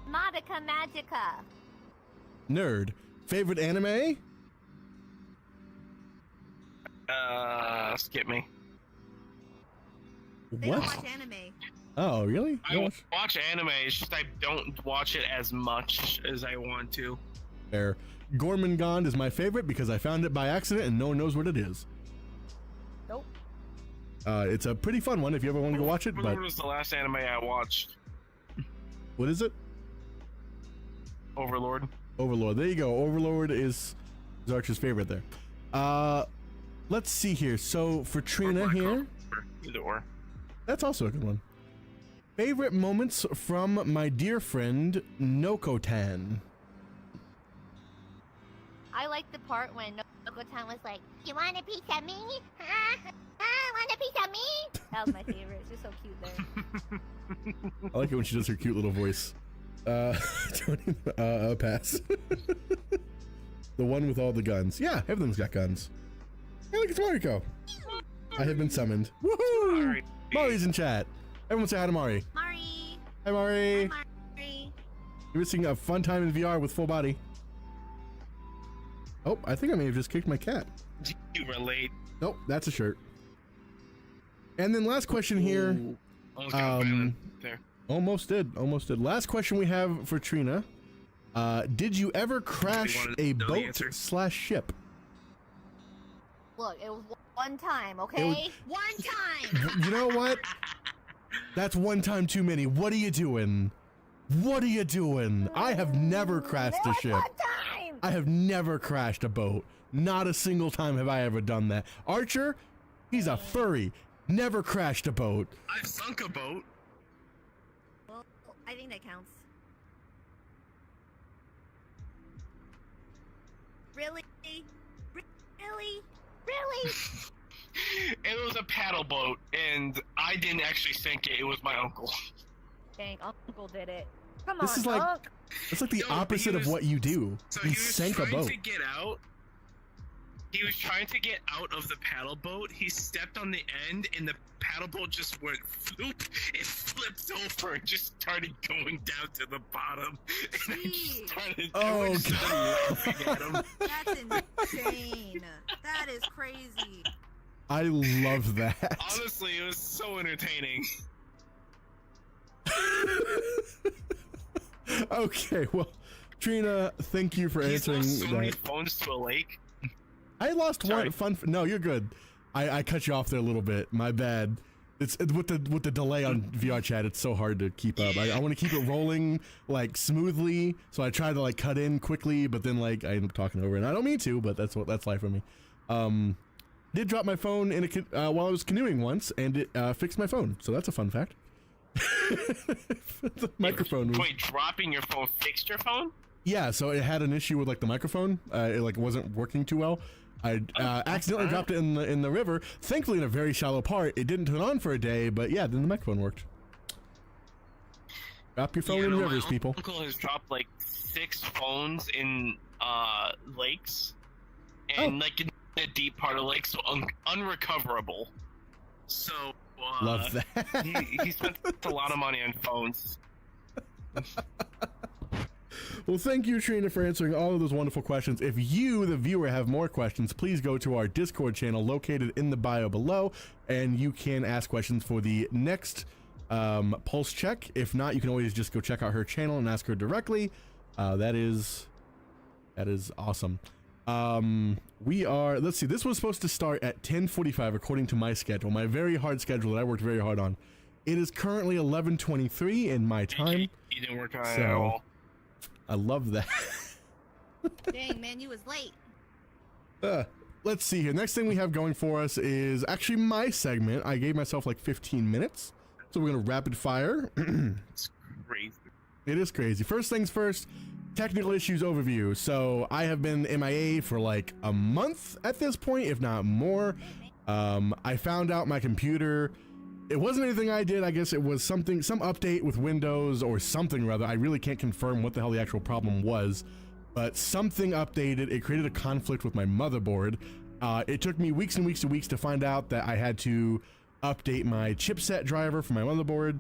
Madoka Magica. Nerd. Favorite anime? Skip me. They don't watch anime. Oh, really? I watch anime, it's just I don't watch it as much as I want to. Fair. Gormangond is my favorite because I found it by accident and no one knows what it is. Nope. It's a pretty fun one if you ever want to go watch it, but... What was the last anime I watched? What is it? Overlord. Overlord. There you go. Overlord is Archer's favorite there. Let's see here. So for Trina here... Either or. That's also a good one. Favorite moments from my dear friend Noko-tan. I like the part when Noko-tan was like, "You want a piece of me? Huh? Want a piece of me?" That was my favorite. She's so cute there. I like it when she does her cute little voice. Pass. The one with all the guns. Yeah, everything's got guns. Hey, look, it's Mariko. I have been summoned. Woohoo! Sorry. Mari's in chat. Everyone say hi to Mari. Mari. Hi, Mari. Hi, Mari. You're missing a fun time in VR with full body. Oh, I think I may have just kicked my cat. You were late. Nope, that's a shirt. And then last question here. Almost got violent there. Almost did. Last question we have for Trina. Did you ever crash a boat/ship? Look, it was one time, okay? One time! You know what? That's one time too many. What are you doing? What are you doing? I have never crashed a ship. One time! I have never crashed a boat. Not a single time have I ever done that. Archer, he's a furry. Never crashed a boat. I've sunk a boat. Well, I think that counts. Really? Really? Really? It was a paddle boat, and I didn't actually sink it. It was my uncle. Dang, Uncle did it. Come This on, is like- Unc. It's like the No, opposite of what you do. So You he was sank a trying boat. to get out. He was trying to get out of the paddle boat. He stepped on the end, and the paddle boat just went floop. It flipped over and just started going down to the bottom. And I just started, Oh, laughing at him. That's insane. That is crazy. I love that. Honestly, it was so entertaining. Okay, well, Trina, thank you for He's answering lost so many that. phones to a lake. I lost Sorry. one fun. No, you're good. I cut you off there a little bit. My bad. It's with the delay on VR chat. It's so hard to keep up. I want to keep it rolling like smoothly, so I try to like cut in quickly, but then like I end up talking over, and I don't mean to, but that's life for me. Did drop my phone in a while I was canoeing once, and it fixed my phone. So that's a fun fact. The microphone. Wait, dropping your phone fixed your phone? Yeah, so it had an issue with like the microphone. It like wasn't working too well. I accidentally dropped it in the river. Thankfully, in a very shallow part, it didn't turn on for a day. But yeah, then the microphone worked. Drop your phone in rivers, people. My uncle has dropped like 6 phones in lakes, and like in a deep part of lakes, so unrecoverable. So Love that. he spent a lot of money on phones. Well, thank you, Trina, for answering all of those wonderful questions. If you, the viewer, have more questions, please go to our Discord channel located in the bio below, and you can ask questions for the next pulse check. If not, you can always just go check out her channel and ask her directly. That is awesome. Let's see, this was supposed to start at 10:45 according to my schedule, my very hard schedule that I worked very hard on. It is currently 11:23 in my time. You didn't work on it at all. I love that. Dang, man, you was late. Let's see here. Next thing we have going for us is actually my segment. I gave myself like 15 minutes, so we're gonna rapid fire. It's crazy. It is crazy. First things first, technical issues overview. So I have been MIA for like a month at this point, if not more. I found out my computer, it wasn't anything I did. I guess it was some update with Windows or something rather. I really can't confirm what the hell the actual problem was, but something updated. It created a conflict with my motherboard. It took me weeks and weeks and weeks to find out that I had to update my chipset driver for my motherboard.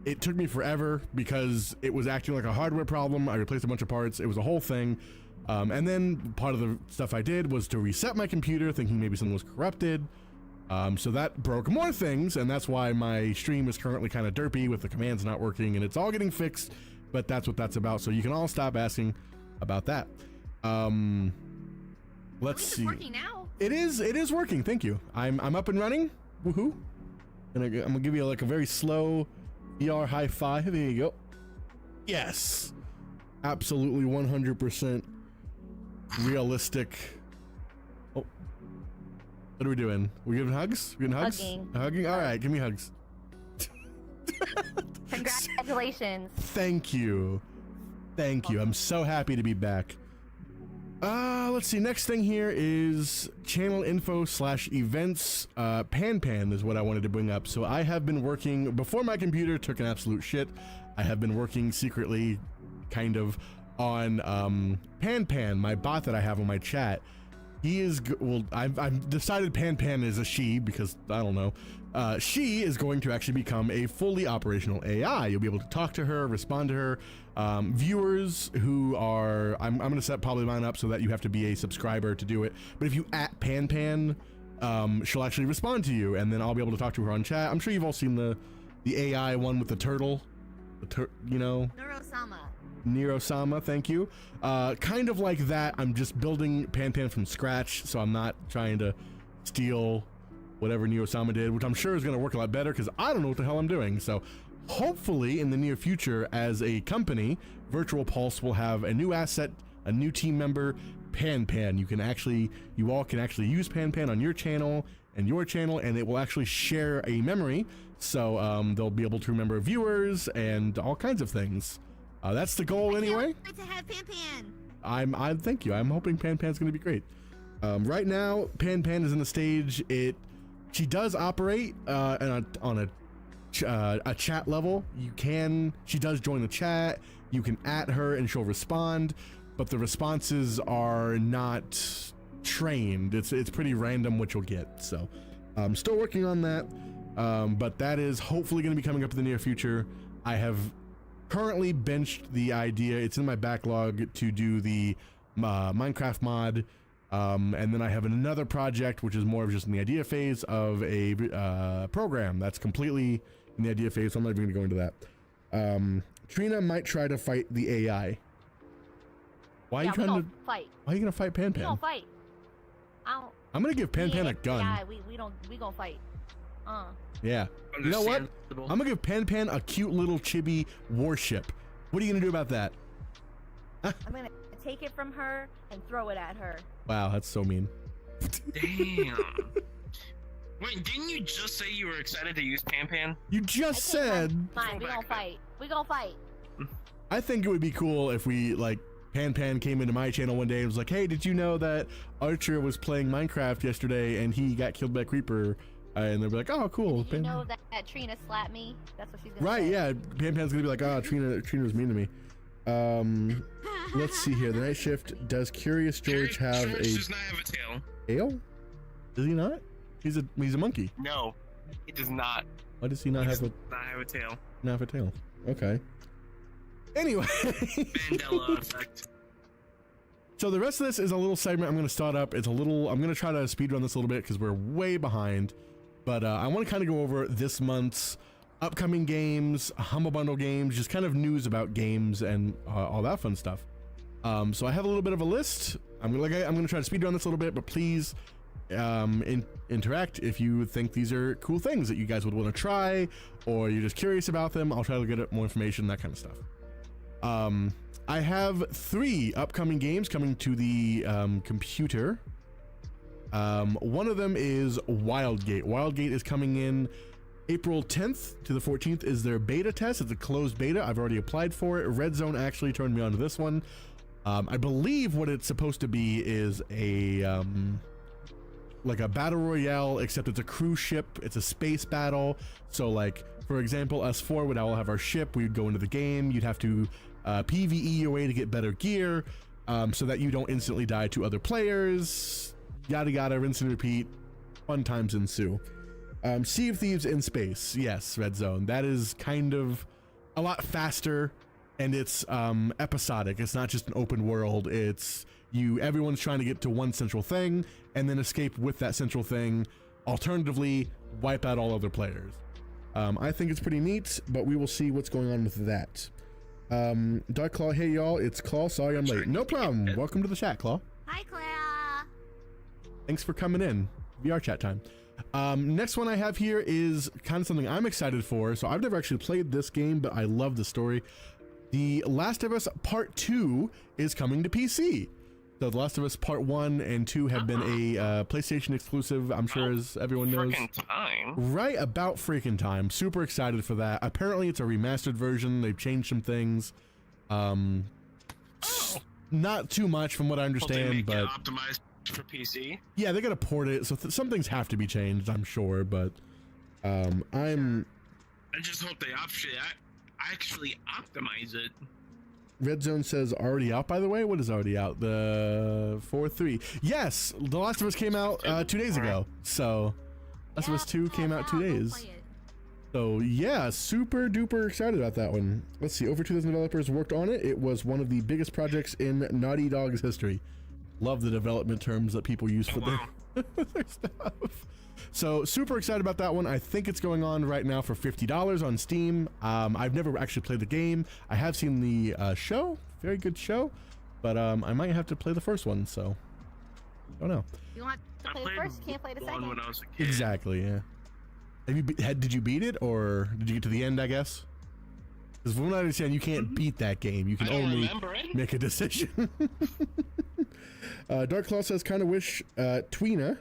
It took me forever because it was acting like a hardware problem. I replaced a bunch of parts. It was a whole thing. And then part of the stuff I did was to reset my computer, thinking maybe something was corrupted. So that broke more things, and that's why my stream is currently kind of derpy with the commands not working, and it's all getting fixed, but that's what that's about. So you can all stop asking about that. Let's see. It's working now. It is working. Thank you. I'm up and running. Woohoo. And I'm gonna give you like a very slow VR high five. There you go. Yes. Absolutely 100% realistic. Oh. What are we doing? We giving hugs? We giving hugs? Hugging? All right, give me hugs. Congratulations. Thank you. Thank you. I'm so happy to be back. Let's see. Next thing here is channel info / events. Pan is what I wanted to bring up. So I have been working, before my computer took an absolute shit, I have been working secretly kind of on Pan, my bot that I have on my chat. He is, well, I've decided Pan is a she because I don't know. She is going to actually become a fully operational AI. You'll be able to talk to her, respond to her. Viewers who are, I'm going to set probably mine up so that you have to be a subscriber to do it. But if you at Pan, she'll actually respond to you, and then I'll be able to talk to her on chat. I'm sure you've all seen the AI one with the turtle, you know. Nero-sama, thank you. Kind of like that. I'm just building Pan from scratch, so I'm not trying to steal whatever Nero-sama did, which I'm sure is going to work a lot better because I don't know what the hell I'm doing. So hopefully in the near future, as a company, Virtual Pulse will have a new asset, a new team member, Pan. You all can actually use Pan on your channel, and it will actually share a memory. So they'll be able to remember viewers and all kinds of things. That's the goal anyway. Great to have Pan. I thank you. I'm hoping Pan's going to be great. Right now, Pan is in the stage. She does operate on a chat level. She does join the chat. You can at her and she'll respond, but the responses are not trained. It's pretty random what you'll get. So I'm still working on that, but that is hopefully going to be coming up in the near future. I have currently benched the idea. It's in my backlog to do the Minecraft mod, and then I have another project which is more of just in the idea phase of a program that's completely in the idea phase, so I'm not even going to go into that. Trina might try to fight the AI. Why are you trying to fight? Why are you gonna fight Pan? We don't fight. I'm gonna give Pan a gun. Yeah, we gonna fight. Yeah. You know what? I'm gonna give Pan a cute little chibi warship. What are you gonna do about that? I'm gonna take it from her and throw it at her. Wow, that's so mean. Damn. Wait, didn't you just say you were excited to use Pan? You just said. Fine, we gonna fight. We gonna fight. I think it would be cool if we, like, Pan came into my channel one day and was like, hey, did you know that Archer was playing Minecraft yesterday and he got killed by a creeper? And they'll be like, oh, cool. Did you know that Trina slapped me? That's what she's gonna say. Right, yeah. Pan's gonna be like, oh, Trina was mean to me. Let's see here. The night shift. Does Curious George have George does not have a tail. Tail? Does he not? He's a monkey. No, he does not. Why does he not have a tail? Not have a tail. Okay. Anyway. Mandela effect. So the rest of this is a little segment I'm going to start up. I'm going to try to speedrun this a little bit because we're way behind. But I want to kind of go over this month's upcoming games, Humble Bundle games, just kind of news about games and all that fun stuff. So I have a little bit of a list. I'm going to try to speedrun this a little bit, but please interact if you think these are cool things that you guys would want to try, or you're just curious about them. I'll try to get more information, that kind of stuff. I have 3 upcoming games coming to the computer. One of them is Wildgate. Wildgate is coming in April 10th to the 14th is their beta test. It's a closed beta. I've already applied for it. Red Zone actually turned me on to this one. I believe what it's supposed to be is a like a battle royale, except it's a cruise ship. It's a space battle. So like, for example, us 4 would all have our ship. We'd go into the game. You'd have to PvE your way to get better gear, so that you don't instantly die to other players. Yada yada, rinse and repeat. Fun times ensue. Sea of Thieves in space. Yes, Red Zone. That is kind of a lot faster, and it's episodic. It's not just an open world. It's everyone's trying to get to one central thing and then escape with that central thing. Alternatively, wipe out all other players. I think it's pretty neat, but we will see what's going on with that. Dark Claw, hey y'all, it's Claw. Sorry I'm late. No problem. Welcome to the chat, Claw. Hi, Clara. Thanks for coming in. VR chat time. Next one I have here is kind of something I'm excited for. So I've never actually played this game, but I love the story. The Last of Us Part 2 is coming to PC. So The Last of Us Part 1 and 2 have been a PlayStation exclusive, I'm sure, as everyone knows. Time. Right about freaking time. Super excited for that. Apparently it's a remastered version. They've changed some things. Not too much from what I understand, but optimized for PC. Yeah, they gotta port it, so some things have to be changed, I'm sure, but I just hope they actually optimize it. Red Zone says already out, by the way. What is already out? The 4.3. Yes, The Last of Us came out 2 days ago. So Last of Us 2 came out 2 days. So yeah, super duper excited about that one. Let's see, over 2,000 developers worked on it. It was one of the biggest projects in Naughty Dog's history. Love the development terms that people use for their stuff. So super excited about that one. I think it's going on right now for $50 on Steam. I've never actually played the game. I have seen the show, very good show, but I might have to play the first one, so I don't know. You want to play the first, you can't play the second. When I was a kid. Exactly, yeah. Did you beat it, or did you get to the end, I guess? Because from what I understand, you can't beat that game. You can only make a decision. Dark Claw says, kind of wish Trina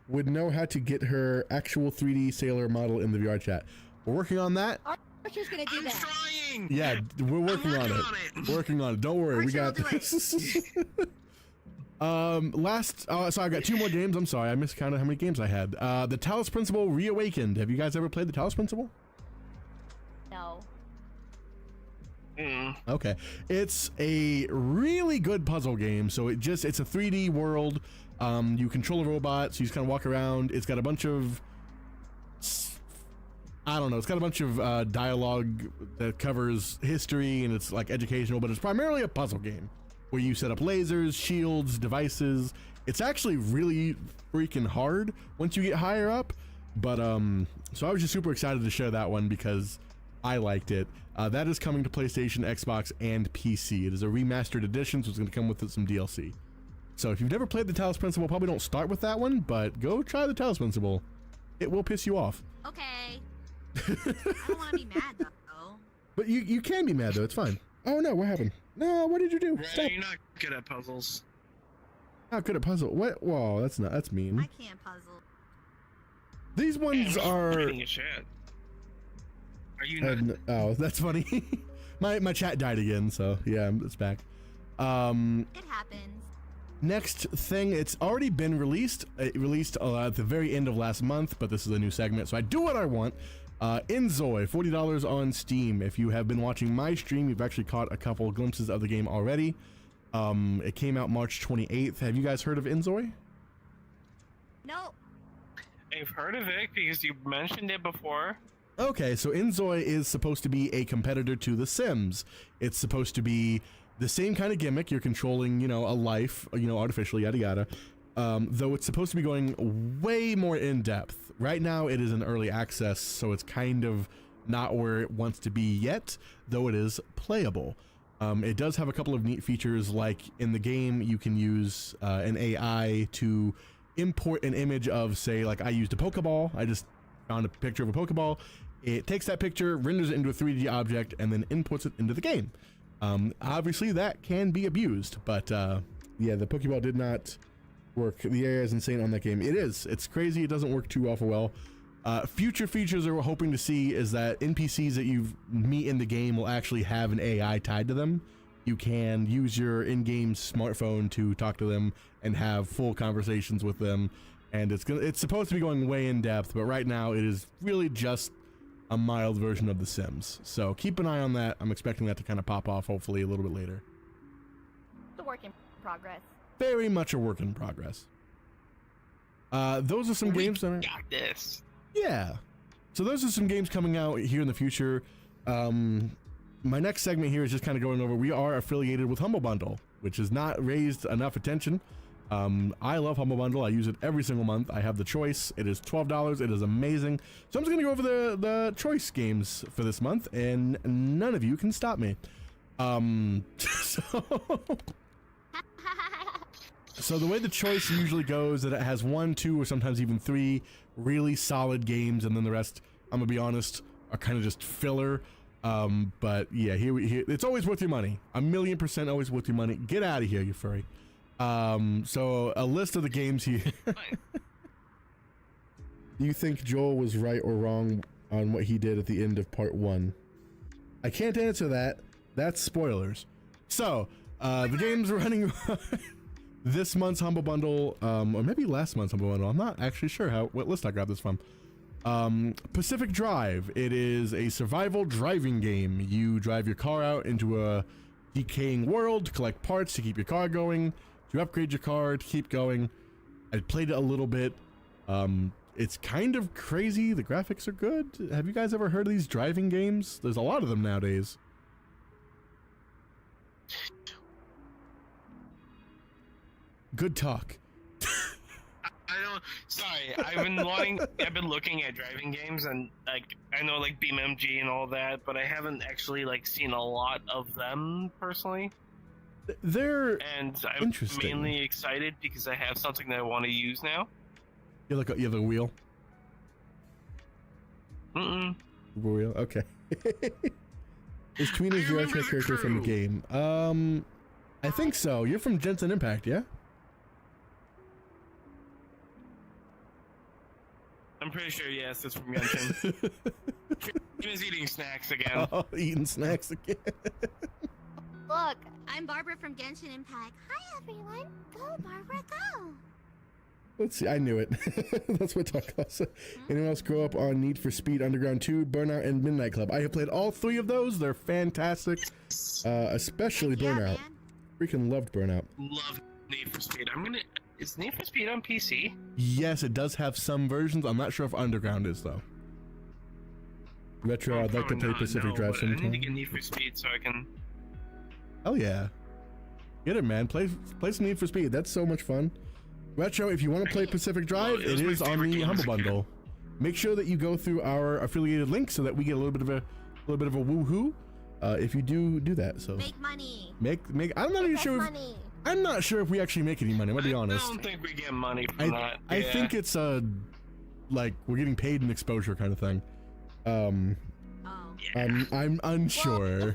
would know how to get her actual 3D sailor model in the VR chat. We're working on that. Archer's gonna do that. Trying. Yeah, we're working on it. Working on it. Don't worry, we got this. So I got 2 more games. I'm sorry, I miscounted how many games I had. The Talos Principle Reawakened. Have you guys ever played the Talos Principle? No. Okay, it's a really good puzzle game. So it's a 3D world. You control a robot, so you just kind of walk around. It's got a bunch of, I don't know, it's got a bunch of dialogue that covers history, and it's like educational, but it's primarily a puzzle game where you set up lasers, shields, devices. It's actually really freaking hard once you get higher up, but so I was just super excited to share that one because I liked it. That is coming to PlayStation, Xbox, and PC. It is a remastered edition, so it's going to come with some DLC. So if you've never played the Talos Principle, probably don't start with that one, but go try the Talos Principle. It will piss you off. Okay. I don't want to be mad though. But you can be mad though. It's fine. Oh no, what happened? No, what did you do? Stop. You're not good at puzzles. Not good at puzzle. What? Whoa, that's mean. I can't puzzle. These ones are. Reading a chat. Are you not? Oh, that's funny. my chat died again, so yeah, it's back. It happens. Next thing, it's already been released. It released at the very end of last month, but this is a new segment, so I do what I want. Inzoi, $40 on Steam. If you have been watching my stream, you've actually caught a couple glimpses of the game already. It came out March 28th. Have you guys heard of Inzoi? No. I've heard of it because you mentioned it before. Okay, so Inzoi is supposed to be a competitor to The Sims. It's supposed to be the same kind of gimmick. You're controlling, a life, artificially, yada yada. Though it's supposed to be going way more in depth. Right now, it is in early access, so it's kind of not where it wants to be yet, though it is playable. It does have a couple of neat features, like in the game, you can use an AI to import an image of, say, like I used a Pokeball. I just found a picture of a Pokeball. It takes that picture, renders it into a 3D object, and then inputs it into the game. Obviously, that can be abused, but yeah, the Pokeball did not work. The AI is insane on that game. It's crazy. It doesn't work too awful well. Future features that we're hoping to see is that NPCs that you meet in the game will actually have an AI tied to them. You can use your in-game smartphone to talk to them and have full conversations with them, and it's supposed to be going way in depth, but right now it is really just a mild version of The Sims. So keep an eye on that. I'm expecting that to kind of pop off hopefully a little bit later. It's a work in progress. Very much a work in progress. Those are some games that are... got this. Yeah. So those are some games coming out here in the future. My next segment here is just kind of going over, we are affiliated with Humble Bundle, which has not raised enough attention. I love Humble Bundle. I use it every single month. I have the choice. It is $12. It is amazing. So I'm just going to go over the choice games for this month, and none of you can stop me. So the way the choice usually goes, that it has 1, 2, or sometimes even 3 really solid games, and then the rest, I'm gonna be honest, are kind of just filler. But yeah, here it's always worth your money. 1,000,000% always worth your money. Get out of here, you furry. So a list of the games here. Do you think Joel was right or wrong on what he did at the end of part 1? I can't answer that. That's spoilers. So the games running this month's Humble Bundle, or maybe last month's Humble Bundle. I'm not actually sure what list I grabbed this from. Pacific Drive. It is a survival driving game. You drive your car out into a decaying world to collect parts to keep your car going, to upgrade your car to keep going. I played it a little bit. It's kind of crazy. The graphics are good. Have you guys ever heard of these driving games? There's a lot of them nowadays. Good talk. I don't. Sorry, I've been looking at driving games, and like I know like BeamMG and all that, but I haven't actually like seen a lot of them personally. They're and I'm interesting. mainly excited because I have something that I want to use now. You have a wheel. Wheel. Okay. Is Trina your actual character from the game? I think so. You're from Genshin Impact, yeah? I'm pretty sure, yes, it's from Genshin. Trina's eating snacks again. Oh, eating snacks again. Look, I'm Barbara from Genshin Impact. Hi, everyone. Go, Barbara, go. Let's see. I knew it. That's what talk class. Anyone else grow up on Need for Speed Underground 2, Burnout, and Midnight Club? I have played all 3 of those. They're fantastic. Especially Burnout. Freaking loved Burnout. Love Need for Speed. Is Need for Speed on PC? Yes, it does have some versions. I'm not sure if Underground is, though. Retro, I'd like to play Pacific Drive sometime. I need to get Need for Speed so I can... Oh yeah. Get it, man. Play some Need for Speed. That's so much fun. Retro, if you want to play Pacific Drive, it is on the Humble Bundle. Make sure that you go through our affiliated link so that we get a little bit of a woohoo. If you do that, so make money. Make. I'm not even sure. Money. I'm not sure if we actually make any money. I'm gonna be honest. I don't think we get money from that. I think it's like we're getting paid in exposure kind of thing. I'm unsure. Well,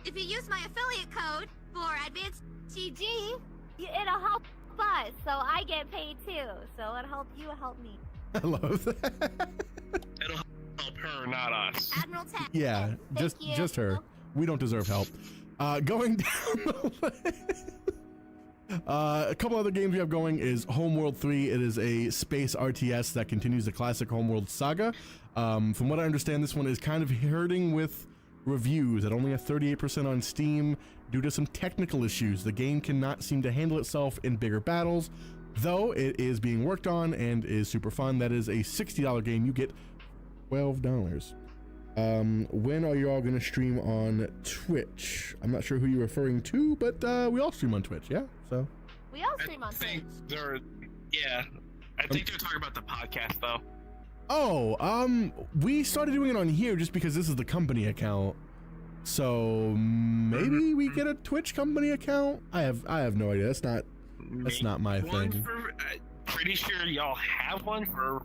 if you use my affiliate code for Advanced GG, it'll help us, so I get paid too. So it'll help you, help me. I love that. It'll help her, not us. Admiral Tech. Yeah, just her. We don't deserve help. Going down the list. A couple other games we have going is Homeworld 3. It is a space RTS that continues the classic Homeworld saga. From what I understand, this one is kind of hurting with reviews at only a 38% on Steam due to some technical issues. The game cannot seem to handle itself in bigger battles, though it is being worked on and is super fun. That is a $60 game. You get $12. When are you all gonna stream on Twitch? I'm not sure who you're referring to, but we all stream on Twitch, yeah? So We all stream on Twitch. I think they're talking about the podcast though. Oh, we started doing it on here just because this is the company account. So maybe we get a Twitch company account? I have no idea. That's not my thing. Pretty sure y'all have one for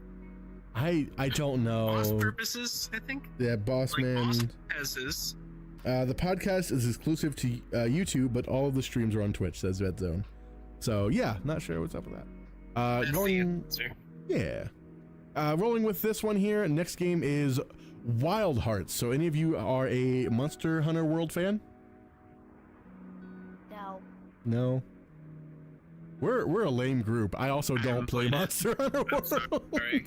I don't know. boss purposes, I think. Yeah, boss Like man. Boss has his. The podcast is exclusive to YouTube, but all of the streams are on Twitch, says Red Zone. So yeah, not sure what's up with that. That's the Going, answer. yeah. Rolling with this one here. Next game is Wild Hearts. So any of you are a Monster Hunter World fan? No. No. We're a lame group. I also don't haven't play played it. Monster Hunter I'm World. sorry.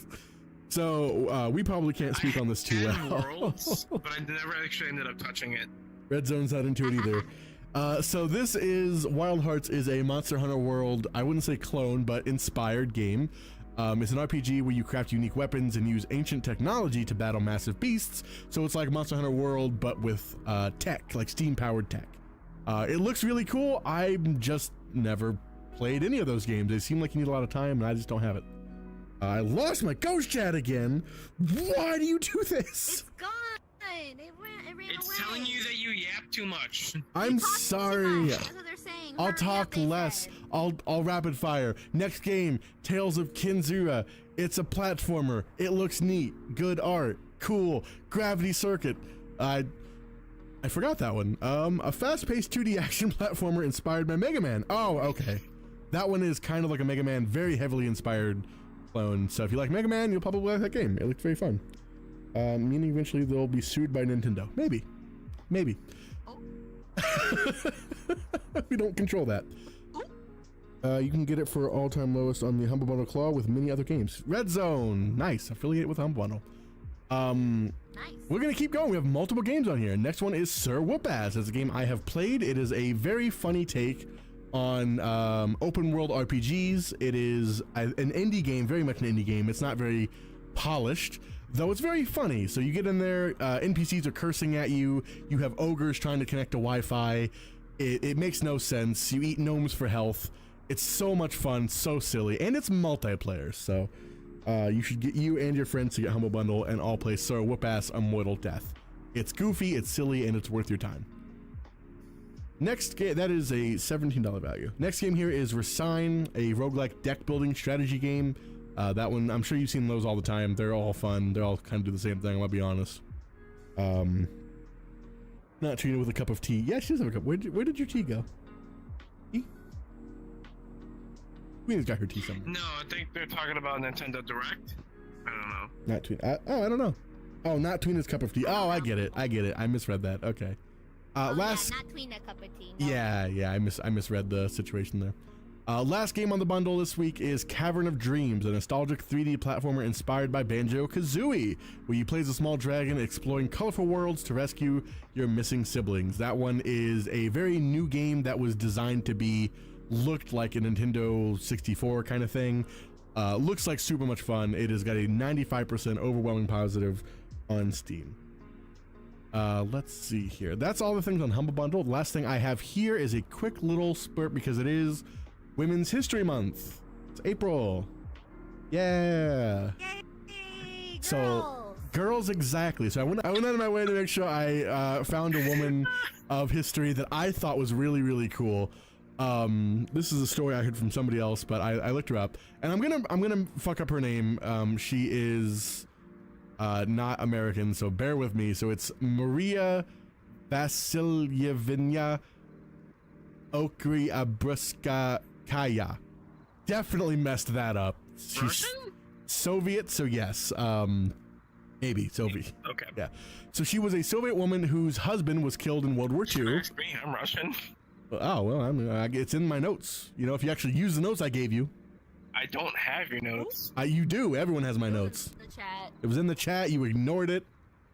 So we probably can't speak on this too I had well. Worlds, but I never actually ended up touching it. Red Zone's not into it either. So this is Wild Hearts is a Monster Hunter World, I wouldn't say clone, but inspired game. It's an RPG where you craft unique weapons and use ancient technology to battle massive beasts. So it's like Monster Hunter World, but with tech, like steam-powered tech. It looks really cool. I've just never played any of those games. They seem like you need a lot of time, and I just don't have it. I lost my ghost chat again. Why do you do this? It's gone. It ran away. It's telling you that you yap too much. I'm You talk too sorry. much. That's what they're saying. I'll Hurry talk up, they less. said. I'll rapid fire. Next game, Tales of Kinzura. It's a platformer. It looks neat. Good art. Cool. Gravity Circuit. I forgot that one. A fast-paced 2D action platformer inspired by Mega Man. Oh, okay. That one is kind of like a Mega Man, very heavily inspired clone. So if you like Mega Man, you'll probably like that game. It looks very fun. Meaning eventually they'll be sued by Nintendo. Maybe. Oh. We don't control that. You can get it for all-time lowest on the Humble Bundle Claw with many other games. Red Zone, nice, affiliate with Humble Bundle. Nice. We're gonna keep going. We have multiple games on here. Next one is Sir Whoop-Ass. It's a game I have played. It is a very funny take on open world RPGs. It is an indie game, very much an indie game. It's not very polished, though it's very funny. So you get in there, NPCs are cursing at you. You have ogres trying to connect to Wi-Fi. It makes no sense. You eat gnomes for health. It's so much fun, so silly, and it's multiplayer. So you should get you and your friends to get Humble Bundle and all play Sir Whoop-Ass Immortal Death. It's goofy, it's silly, and it's worth your time. Next game, that is a $17 value. Next game here is Resign, a roguelike deck building strategy game. That one, I'm sure you've seen those all the time. They're all fun. They all kind of do the same thing, I'll be honest. Not Trina with a cup of tea. Yeah, she does have a cup. Where did your tea go? Tea? Trina's got her tea somewhere. No, I think they're talking about Nintendo Direct. I don't know. Not Trina. I don't know. Oh, not Trina's cup of tea. Oh, I get it. I misread that. Okay. Last. Yeah, not Trina cup of tea. No. Yeah. I misread the situation there. Last game on the bundle this week is Cavern of Dreams, a nostalgic 3D platformer inspired by Banjo-Kazooie, where you play as a small dragon exploring colorful worlds to rescue your missing siblings. That one is a very new game that was designed to be looked like a Nintendo 64 kind of thing. Looks like super much fun. It has got a 95% overwhelming positive on Steam. Let's see here. That's all the things on Humble Bundle. The last thing I have here is a quick little spurt because it is Women's History Month. It's April. Yeah. Yay, So girls, exactly. So I went out of my way to make sure I found a woman of history that I thought was really, really cool. This is a story I heard from somebody else, but I looked her up, and I'm gonna fuck up her name. She is not American, so bear with me. So it's Maria Vasilyevna Okryabruskaya. Definitely messed that up. She's Russian? Soviet, so yes. Maybe Soviet. Okay. Yeah. So she was a Soviet woman whose husband was killed in World War II. Ask me, I'm Russian. Oh, well, it's in my notes. You know, if you actually use the notes I gave you. I don't have your notes. You do. Everyone has my notes. The chat. It was in the chat. You ignored it.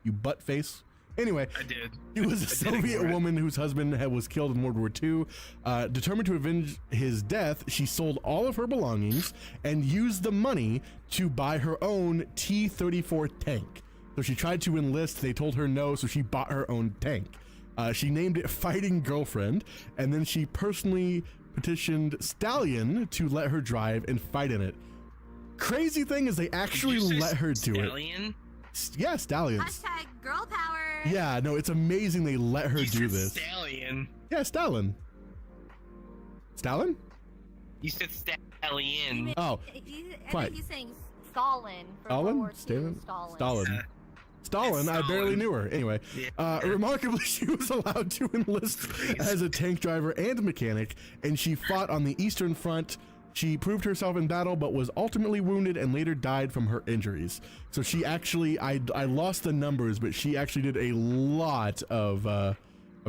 You butt face. Anyway, I did. he was a I did Soviet ignore it. woman whose husband was killed in World War II. Determined to avenge his death, she sold all of her belongings and used the money to buy her own T-34 tank. So she tried to enlist. They told her no, so she bought her own tank. She named it Fighting Girlfriend, and then she personally petitioned Stallion to let her drive and fight in it. Crazy thing is they actually let her do Stallion? it. Yeah, Stallions. Hashtag girl power. Yeah, no, it's amazing they let her do this. Stallion. Yeah, Stalin. Stalin? You said stallion. Oh, I fine. think he's saying Stalin. For Stalin? World War II. Stalin? Stalin. Stalin. Stalin, I barely knew her. Anyway, remarkably, she was allowed to enlist as a tank driver and mechanic, and she fought on the Eastern Front. She proved herself in battle, but was ultimately wounded and later died from her injuries. So she actually, I lost the numbers, but she actually did a lot of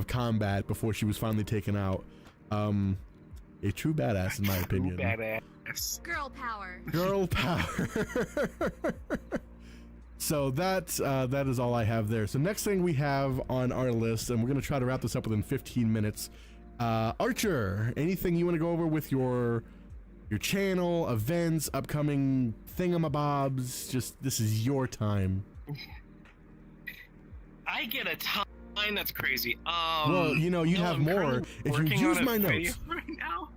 combat before she was finally taken out. A true badass, in my opinion. Badass. Girl power. Girl power. So that is all I have there. So next thing we have on our list, and we're gonna try to wrap this up within 15 minutes. Archer, anything you want to go over with your channel, events, upcoming thingamabobs? Just this is your time. I get a time that's crazy. Well, you know, you no, have I'm more if you working use on a my video notes. right now.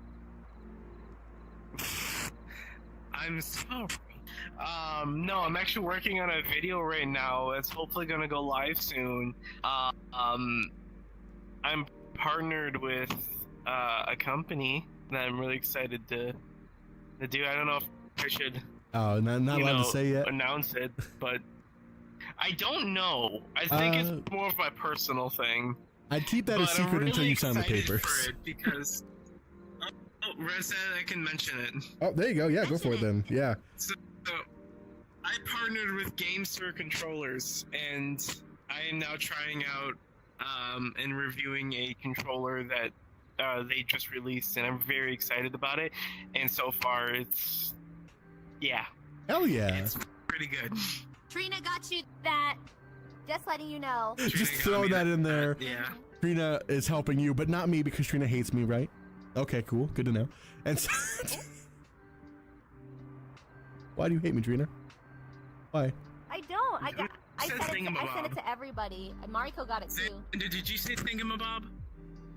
I'm sorry. No, I'm actually working on a video right now. It's hopefully gonna go live soon. I'm partnered with a company that I'm really excited to do. I don't know if I should. Oh, not allowed to say yet. Announce it, but I don't know. I think it's more of my personal thing. I'd keep that a secret really until you sign the excited papers. for it because Rez said I can mention it. Oh, there you go. Yeah, go for it then. Yeah. So I partnered with GameStar Controllers, and I am now trying out and reviewing a controller that they just released, and I'm very excited about it. And so far, it's Hell yeah. it's pretty good. Trina got you that. Just letting you know. Just Trina got throw me that in there. Yeah. Trina is helping you, but not me because Trina hates me, right? Okay, cool. Good to know. And so why do you hate me, Trina? Why? I don't. I Says sent it thingamabob. to everybody. And Mariko got it too. Did you say thingamabob?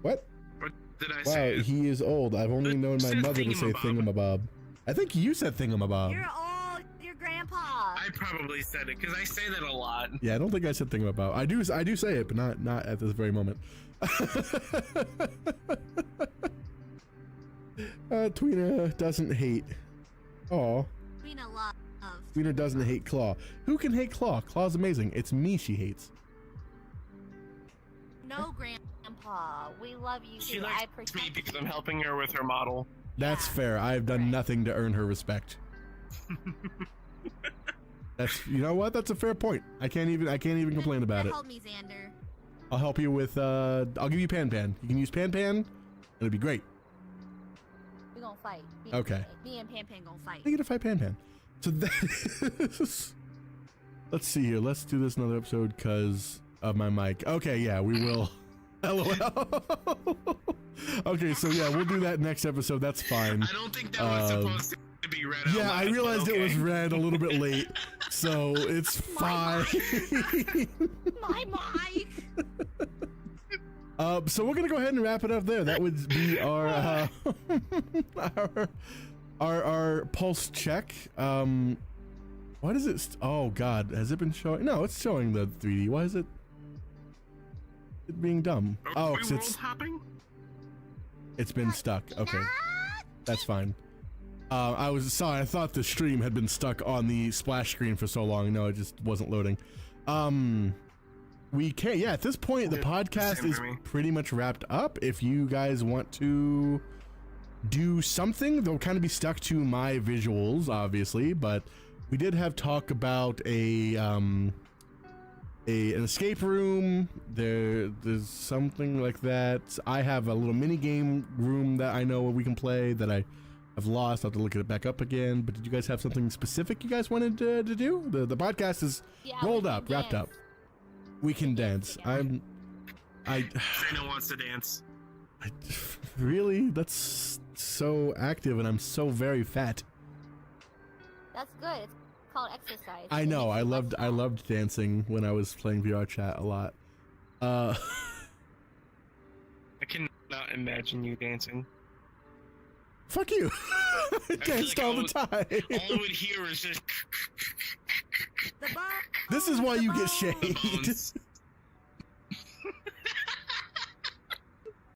What? Or did I Wow, say it? he is old. I've only It known my says mother to say thingamabob. thingamabob. I think you said thingamabob. You're old. You're grandpa. I probably said it because I say that a lot. Yeah, I don't think I said thingamabob. I do say it, but not at this very moment. Twina doesn't hate. Aw. Trina loves. Twina doesn't hate Claw. Who can hate Claw? Claw's amazing. It's me she hates. No, grandpa. We love you She too. likes I protect me because I'm helping her with her model. That's Yeah. fair. I've done Right. nothing to earn her respect. You know what? That's a fair point. I can't even complain about it. Help me, Xander. I'll help you with I'll give you Pan. You can use Pan. It'll be great. We're gonna fight. Okay. Me and Pan gonna fight. I get to fight Pan. So that is, let's see here. Let's do this another episode because of my mic. Okay, yeah, we will. LOL. Okay, so yeah, we'll do that next episode. That's fine. I don't think that was supposed to be read out Yeah, I loud, realized but it was okay. read a little bit late, so it's fine. My mic. So we're gonna go ahead and wrap it up there. That would be our our pulse check. What is it? Oh God, has it been showing? No, it's showing the 3D. Why is it being dumb? Are Oh, we 'cause world it's hopping? been stuck. Okay, that's fine. I was sorry. I thought the stream had been stuck on the splash screen for so long. No, it just wasn't loading. We can't. Yeah, at this point, the podcast same is for me. pretty much wrapped up. If you guys want to do something, they'll kind of be stuck to my visuals, obviously. But we did have talk about an escape room. There's something like that. I have a little mini game room that I know we can play that I've lost. I'll have to look it back up again. But did you guys have something specific you guys wanted to do? The podcast is rolled up, wrapped up. We can dance. together. Trina wants to dance. Really? That's so active, and I'm so very fat. That's good. It's called exercise. I It know. makes I you less loved fat. dancing when I was playing VR chat a lot. I cannot imagine you dancing. Fuck you. I feel danced like all I the would- time. All I would hear is just The This is why you get bones. shade. bones.